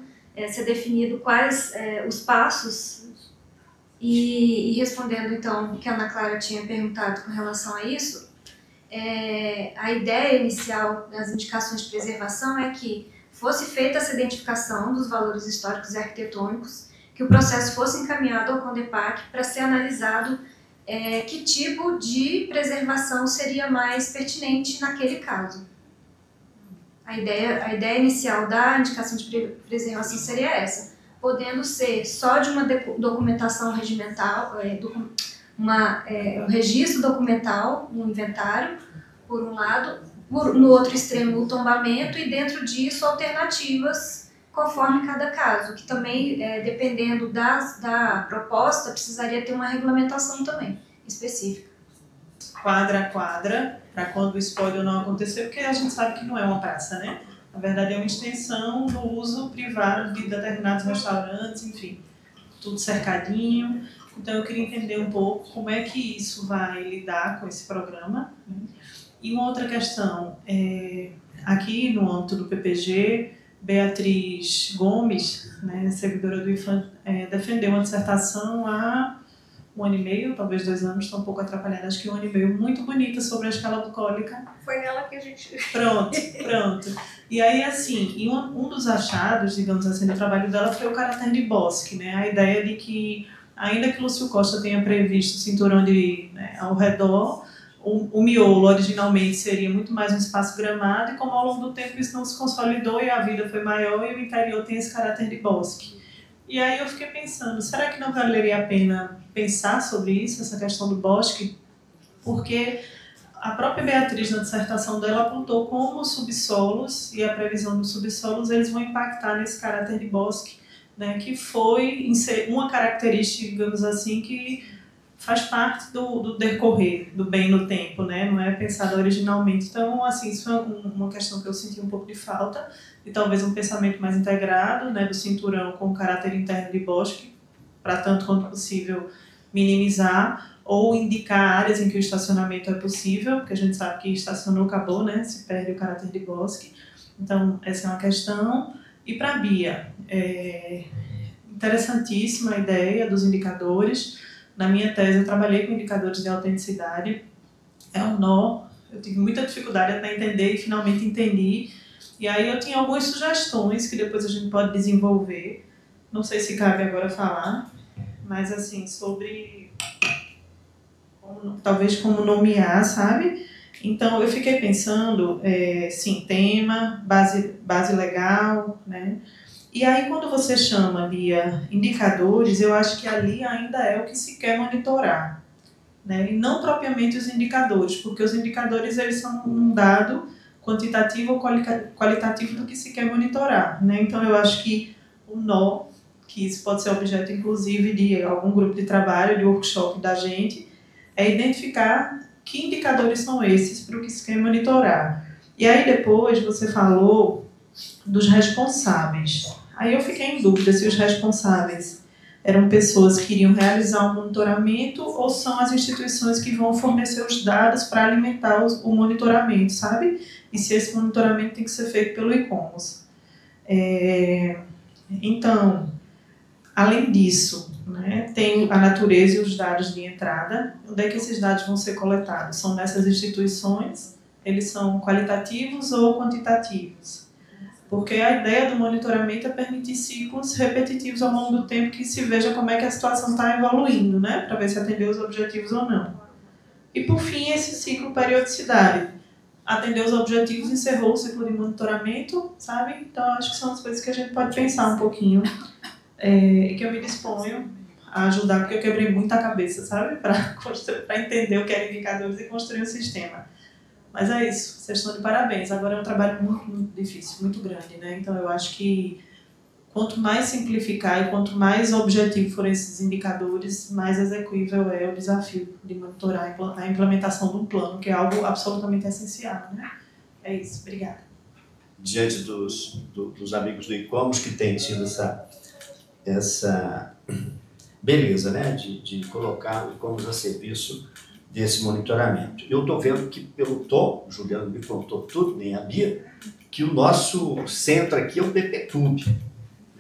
ser definido quais os passos, e respondendo então o que a Ana Clara tinha perguntado com relação a isso, a ideia inicial das indicações de preservação é que fosse feita essa identificação dos valores históricos e arquitetônicos, que o processo fosse encaminhado ao Condepac para ser analisado que tipo de preservação seria mais pertinente naquele caso. A ideia inicial da indicação de preservação seria essa, podendo ser só de uma documentação regimental, um registro documental, um inventário, por um lado, no outro extremo o tombamento e dentro disso alternativas conforme cada caso, que também, dependendo da proposta, precisaria ter uma regulamentação também específica. Quadra a quadra, para quando o espólio não acontecer, porque a gente sabe que não é uma praça, né? Na verdade é uma extensão do uso privado de determinados restaurantes, enfim, tudo cercadinho. Então eu queria entender um pouco como é que isso vai lidar com esse programa. E uma outra questão, aqui no âmbito do PPG, Beatriz Gomes, né, servidora do IFAM, defendeu uma dissertação há 1 ano e meio, talvez 2 anos, estou um pouco atrapalhada, acho que 1 ano e meio, muito bonita sobre a escala bucólica. Foi nela que a gente... Pronto. E aí, assim, um dos achados, digamos assim, do trabalho dela foi o caráter de bosque, né? A ideia de que, ainda que Lúcio Costa tenha previsto o cinturão ao redor, o miolo originalmente seria muito mais um espaço gramado, e como ao longo do tempo isso não se consolidou e a vida foi maior, e o interior tem esse caráter de bosque. E aí eu fiquei pensando, será que não valeria a pena pensar sobre isso, essa questão do bosque? Porque a própria Beatriz, na dissertação dela, apontou como os subsolos e a previsão dos subsolos eles vão impactar nesse caráter de bosque, né, que foi uma característica, digamos assim, que faz parte do decorrer do bem no tempo, né, não é pensada originalmente. Então, assim, isso foi uma questão que eu senti um pouco de falta, e talvez um pensamento mais integrado, né, do cinturão com o caráter interno de bosque, para tanto quanto possível minimizar ou indicar áreas em que o estacionamento é possível, porque a gente sabe que estacionou, acabou, né, se perde o caráter de bosque. Então, essa é uma questão. E para a Bia, interessantíssima a ideia dos indicadores. Na minha tese, eu trabalhei com indicadores de autenticidade. É um nó, eu tive muita dificuldade até entender e finalmente entendi. E aí eu tinha algumas sugestões que depois a gente pode desenvolver. Não sei se cabe agora falar, mas assim, sobre talvez como nomear, sabe? Então eu fiquei pensando, sim, tema, base legal, né? E aí quando você chama, Bia, indicadores, eu acho que ali ainda é o que se quer monitorar. né? E não propriamente os indicadores, porque os indicadores eles são um dado quantitativo ou qualitativo do que se quer monitorar, né? Então eu acho que o nó, que isso pode ser objeto inclusive de algum grupo de trabalho, de workshop da gente, é identificar que indicadores são esses para o que se quer monitorar. E aí depois você falou dos responsáveis. Aí eu fiquei em dúvida se os responsáveis eram pessoas que iriam realizar um monitoramento ou são as instituições que vão fornecer os dados para alimentar o monitoramento, sabe? E se esse monitoramento tem que ser feito pelo ICOMOS. Então, além disso, né, tem a natureza e os dados de entrada. Onde é que esses dados vão ser coletados? São nessas instituições? Eles são qualitativos ou quantitativos? Porque a ideia do monitoramento é permitir ciclos repetitivos ao longo do tempo que se veja como é que a situação está evoluindo, né? Para ver se atendeu os objetivos ou não. E, por fim, esse ciclo periodicidade. Atendeu os objetivos, encerrou o ciclo de monitoramento, sabe? Então, acho que são as coisas que a gente pode pensar um pouquinho e que eu me disponho a ajudar, porque eu quebrei muita cabeça, sabe? Para entender o que eram indicadores e construir um sistema. Mas é isso, vocês estão de parabéns. Agora é um trabalho muito, muito difícil, muito grande, né? Então eu acho que quanto mais simplificar e quanto mais objetivo forem esses indicadores, mais execuível é o desafio de monitorar a implementação de um plano, que é algo absolutamente essencial, né? É isso, obrigada. Diante dos amigos do ICOMOS que têm tido essa beleza, né? De colocar o ICOMOS a serviço desse monitoramento. Eu estou vendo que pelo tom, o Juliano me contou tudo, nem a Bia, que o nosso centro aqui é o PPCub.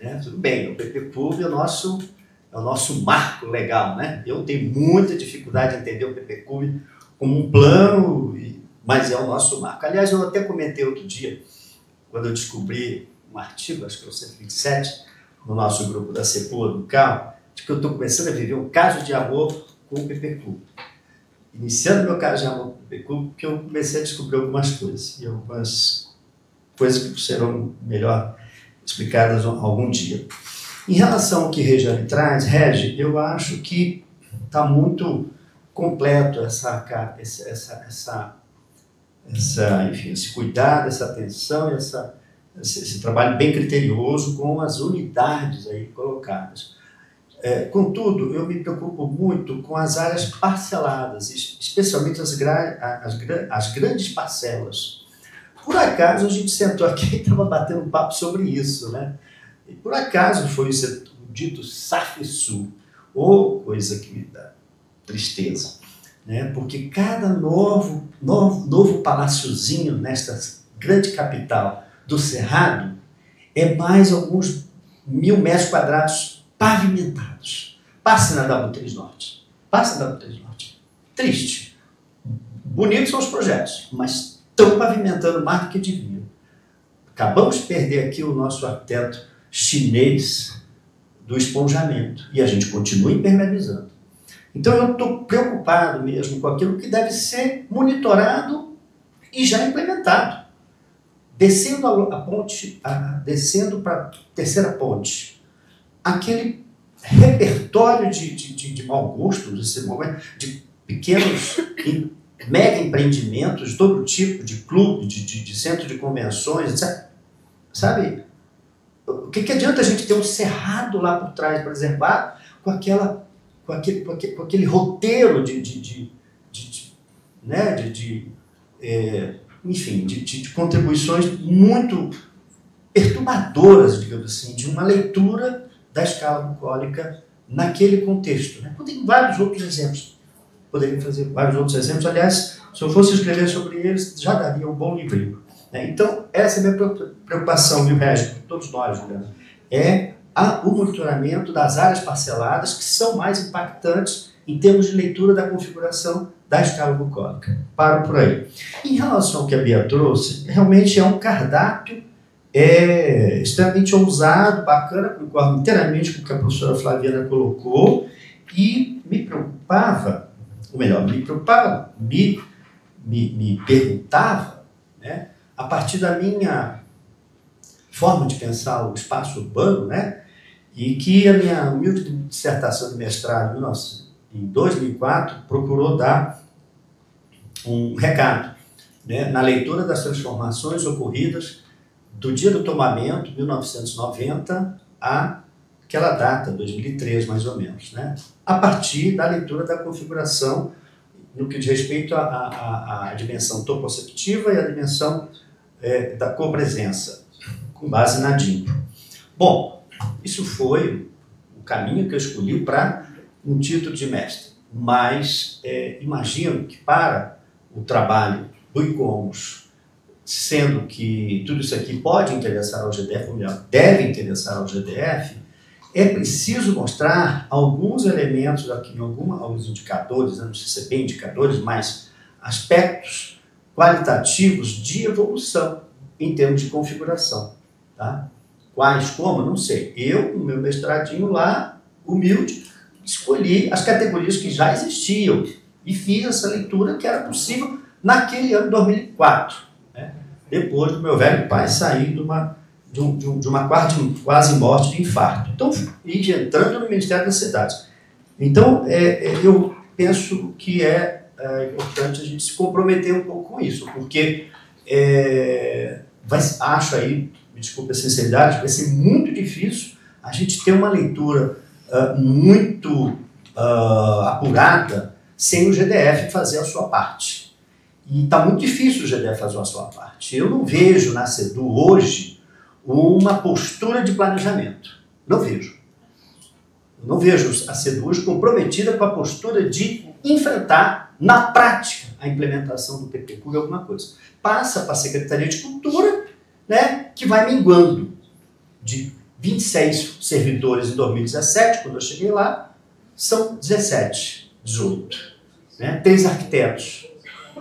Né? Tudo bem, o PPCub é o nosso marco legal. Né? Eu tenho muita dificuldade de entender o PPCub como um plano, mas é o nosso marco. Aliás, eu até comentei outro dia, quando eu descobri um artigo, acho que é o 127, no nosso grupo da CEPUA do CAL, de que eu estou começando a viver um caso de amor com o PPCub. Iniciando meu caso de amor com o PPCub, porque eu comecei a descobrir algumas coisas, e algumas coisas que serão melhor explicadas algum dia. Em relação ao que Regiane traz, Regi, eu acho que está muito completo enfim, esse cuidado, essa atenção, esse trabalho bem criterioso com as unidades aí colocadas. Contudo, eu me preocupo muito com as áreas parceladas, especialmente as grandes parcelas. Por acaso, a gente sentou aqui e estava batendo um papo sobre isso, né? E por acaso foi o dito SAFSU, ou coisa que me dá tristeza, né? Porque cada novo paláciozinho nesta grande capital do Cerrado é mais alguns 1.000 metros quadrados pavimentados. Passe na W3 Norte. Passe na W3 Norte. Triste. Bonitos são os projetos, mas estão pavimentando mais do que deviam. Acabamos de perder aqui o nosso arquiteto chinês do esponjamento e a gente continua impermeabilizando. Então eu estou preocupado mesmo com aquilo que deve ser monitorado e já implementado. Descendo a ponte, descendo para a terceira ponte, aquele repertório de mau gosto, de pequenos mega empreendimentos de todo tipo, de clube, de centro de convenções, etc. Sabe? O que adianta a gente ter um cerrado lá por trás, por exemplo, com aquele roteiro enfim, de contribuições muito perturbadoras, digamos assim, de uma leitura da escala bucólica naquele contexto. Né? Tem vários outros exemplos. Poderia fazer vários outros exemplos. Aliás, se eu fosse escrever sobre eles, já daria um bom livrinho. Né? Então, essa é a minha preocupação, viu, Regi? Todos nós, Juliana. É o monitoramento das áreas parceladas que são mais impactantes em termos de leitura da configuração da escala bucólica. Paro por aí. Em relação ao que a Bia trouxe, realmente é um cardápio extremamente ousado, bacana, concordo inteiramente com o que a professora Flaviana colocou, e me preocupava, me perguntava, né, a partir da minha forma de pensar o espaço urbano, né, e que a minha humilde dissertação de mestrado em em 2004, procurou dar um recado, né, na leitura das transformações ocorridas do dia do tomamento, 1990, a aquela data, 2003 mais ou menos, né, a partir da leitura da configuração no que diz respeito à dimensão topoceptiva e à dimensão da copresença, com base na DIN. Bom, isso foi o caminho que eu escolhi para um título de mestre, mas imagino que para o trabalho do ICOMOS, sendo que tudo isso aqui pode interessar ao GDF, ou melhor, deve interessar ao GDF, é preciso mostrar alguns elementos aqui, alguns indicadores, não sei se é bem indicadores, mas aspectos qualitativos de evolução em termos de configuração. Tá? Quais, como, não sei. Eu, no meu mestradinho lá, humilde, escolhi as categorias que já existiam e fiz essa leitura que era possível naquele ano 2004, né? Depois do meu velho pai sair de uma quase morte de infarto. Então, e entrando no Ministério das Cidades. Então, eu penso que é importante a gente se comprometer um pouco com isso, porque acho aí, me desculpe a sinceridade, vai ser muito difícil a gente ter uma leitura muito apurada sem o GDF fazer a sua parte. E está muito difícil o GDF fazer a sua parte. Eu não vejo na CEDU hoje uma postura de planejamento. Não vejo. Eu não vejo a CEDU hoje comprometida com a postura de enfrentar, na prática, a implementação do PPCUB em alguma coisa. Passa para a Secretaria de Cultura, né, que vai minguando de 26 servidores em 2017, quando eu cheguei lá, são 17, 18. Né, 3 arquitetos.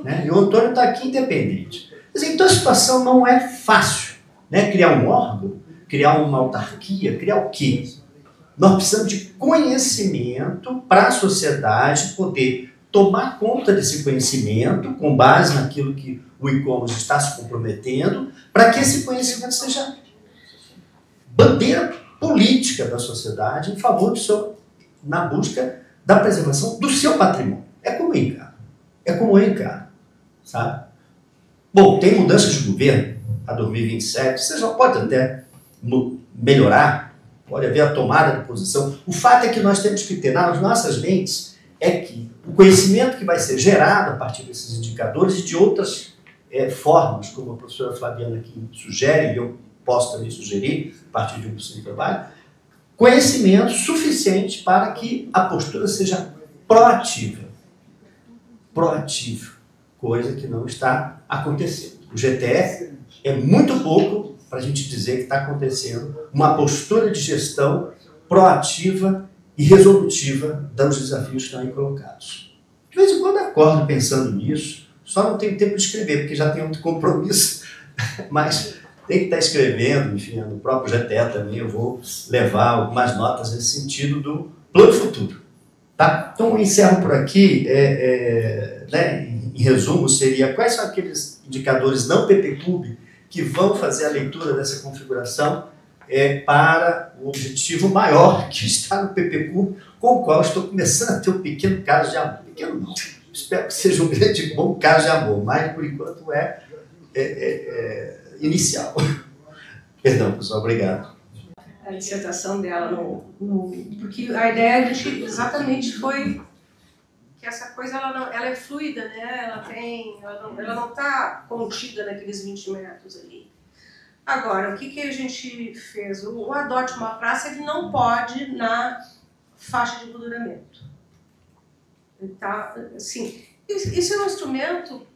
Né, e o Antônio está aqui independente. Então a situação não é fácil. Né, criar um órgão, criar uma autarquia, criar o quê? Nós precisamos de conhecimento para a sociedade poder tomar conta desse conhecimento com base naquilo que o ICOMOS está se comprometendo, para que esse conhecimento seja bandeira política da sociedade em favor na busca da preservação do seu patrimônio. É como eu encaro. É como eu encaro. Sabe? Bom, tem mudanças de governo a 2027, você já pode até melhorar, pode haver a tomada de posição. O fato é que nós temos que ter nas nossas mentes é que o conhecimento que vai ser gerado a partir desses indicadores e de outras formas, como a professora Flaviana aqui sugere, e eu posso também sugerir, a partir de um possível trabalho, conhecimento suficiente para que a postura seja proativa. Proativa, coisa que não está acontecendo. O GTF é muito pouco para a gente dizer que está acontecendo uma postura de gestão proativa e resolutiva dos desafios que estão aí colocados. De vez em quando eu acordo pensando nisso, só não tenho tempo de escrever, porque já tenho outro compromisso, mas tem que estar escrevendo, enfim, no próprio GTE também eu vou levar algumas notas nesse sentido do plano futuro. Tá? Então, eu encerro por aqui, né, em resumo, seria quais são aqueles indicadores não PPCUB que vão fazer a leitura dessa configuração para o objetivo maior que está no PPCUB, com o qual estou começando a ter um pequeno caso de amor. Pequeno não, espero que seja um grande bom caso de amor, mas por enquanto inicial. Perdão, pessoal, obrigado. A dissertação dela, porque a ideia exatamente foi que essa coisa ela é fluida, né? Ela não está contida naqueles 20 metros ali. Agora, o que a gente fez? O Adote uma Praça ele não pode na faixa de empoderamento. Tá? Assim, esse é um instrumento,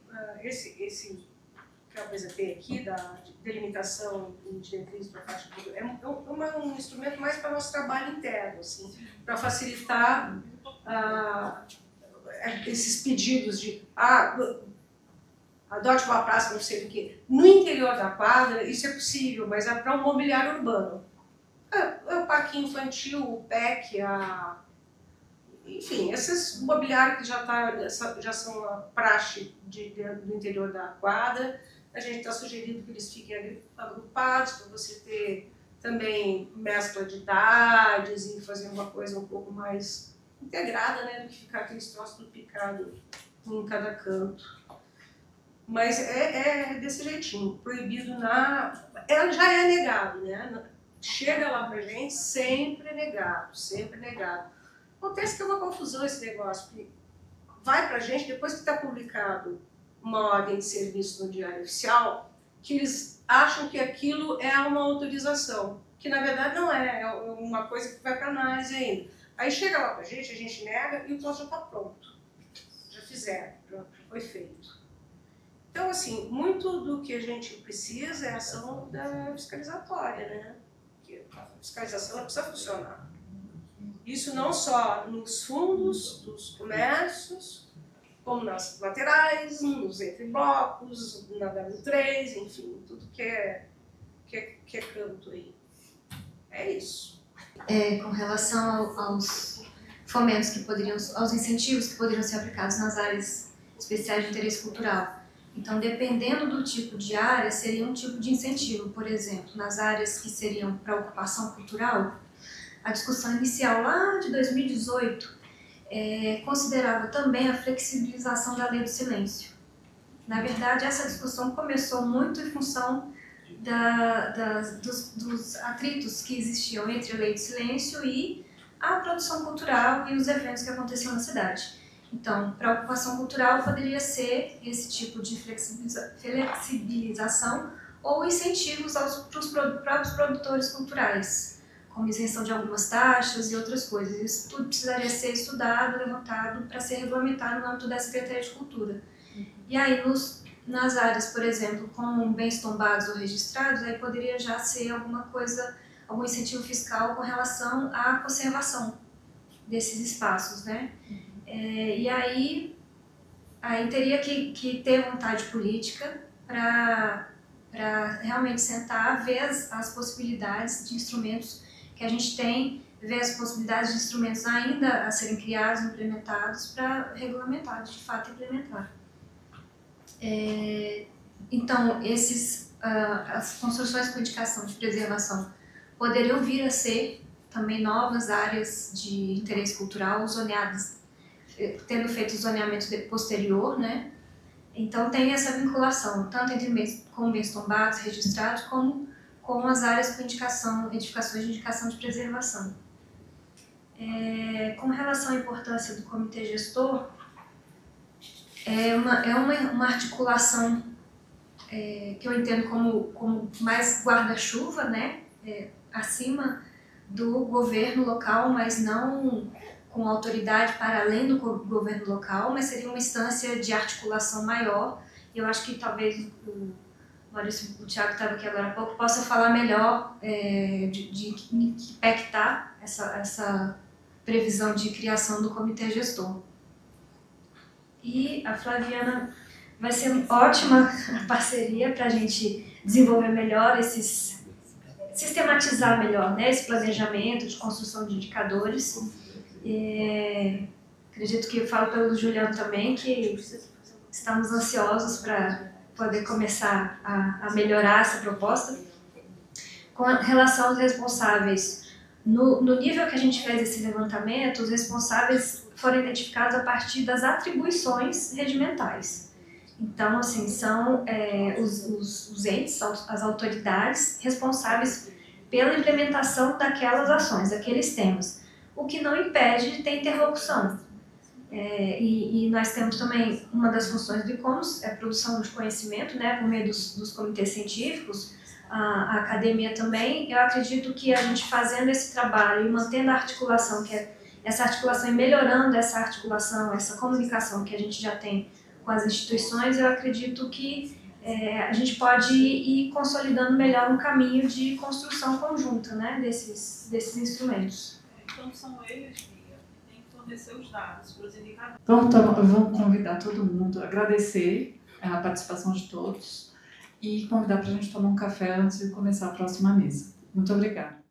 esse que eu apresentei aqui, da delimitação de diretrizes para a faixa de empoderamento, é um instrumento mais para nosso trabalho interno, assim, para facilitar esses pedidos de adote uma praça, não sei do que. No interior da quadra, isso é possível, mas é para o mobiliário urbano. O parquinho infantil, o PEC, enfim, esses mobiliários que já são a praxe do interior da quadra. A gente está sugerindo que eles fiquem agrupados, para você ter também mescla de idades e fazer uma coisa um pouco mais integrada, né, do que ficar aquele troço do picado em cada canto. Mas é desse jeitinho, proibido ela já é negado, né? Chega lá pra gente, sempre é negado, sempre é negado. Acontece que é uma confusão esse negócio, porque vai pra gente, depois que está publicado uma ordem de serviço no Diário Oficial, que eles acham que aquilo é uma autorização, que na verdade não é uma coisa que vai para análise ainda. Aí chega lá pra gente, a gente nega e o troço já está pronto. Já fizeram, já foi feito. Então, assim, muito do que a gente precisa é a ação fiscalizatória, né? Porque a fiscalização precisa funcionar. Isso não só nos fundos dos comércios, como nas laterais, nos entreblocos, na W3, enfim, tudo que é canto aí. É isso. Com relação aos fomentos que poderiam, aos incentivos que poderiam ser aplicados nas áreas especiais de interesse cultural. Então, dependendo do tipo de área, seria um tipo de incentivo. Por exemplo, nas áreas que seriam para ocupação cultural, a discussão inicial lá de 2018 considerava também a flexibilização da lei do silêncio. Na verdade, essa discussão começou muito em função dos atritos que existiam entre a lei do silêncio e a produção cultural e os eventos que aconteciam na cidade. Então, para a ocupação cultural poderia ser esse tipo de flexibilização ou incentivos para os próprios produtores culturais, como isenção de algumas taxas e outras coisas. Isso tudo precisaria ser estudado, levantado para ser regulamentado no âmbito da Secretaria de Cultura. E aí, nas áreas, por exemplo, como bens tombados ou registrados, aí poderia já ser alguma coisa, algum incentivo fiscal com relação à conservação desses espaços, né? E aí teria que ter vontade política para realmente sentar, ver as possibilidades de instrumentos que a gente tem, ver as possibilidades de instrumentos ainda a serem criados, implementados, para regulamentar, de fato implementar. Então, as construções com indicação de preservação poderiam vir a ser também novas áreas de interesse cultural zoneadas, tendo feito o zoneamento posterior, né? Então tem essa vinculação, tanto com bens tombados, registrados, como com as áreas com edificações de indicação de preservação. Com relação à importância do comitê gestor, é uma articulação que eu entendo como mais guarda-chuva, né? Acima do governo local, mas não com autoridade para além do governo local, mas seria uma instância de articulação maior. Eu acho que talvez o Thiago estava aqui agora há pouco, possa falar melhor de que pé que está essa previsão de criação do comitê gestor. E a Flaviana vai ser ótima parceria para a gente desenvolver melhor sistematizar melhor, né, esse planejamento de construção de indicadores. Acredito que eu falo pelo Juliano também, que estamos ansiosos para poder começar a melhorar essa proposta. Com relação aos responsáveis, no nível que a gente fez esse levantamento, os responsáveis foram identificados a partir das atribuições regimentais. Então, assim, são os entes, as autoridades responsáveis pela implementação daquelas ações, daqueles temas, o que não impede de ter interlocução. E nós temos também uma das funções do ICOMOS, a produção de conhecimento, né, por meio dos comitês científicos, a academia também. Eu acredito que a gente fazendo esse trabalho e mantendo a articulação, essa articulação e melhorando essa articulação, essa comunicação que a gente já tem com as instituições, eu acredito que a gente pode ir consolidando melhor um caminho de construção conjunta, né, desses instrumentos. Então são eles, Bia, que têm que fornecer os dados para os indicadores. Então, vamos convidar todo mundo, agradecer a participação de todos e convidar para a gente tomar um café antes de começar a próxima mesa. Muito obrigada.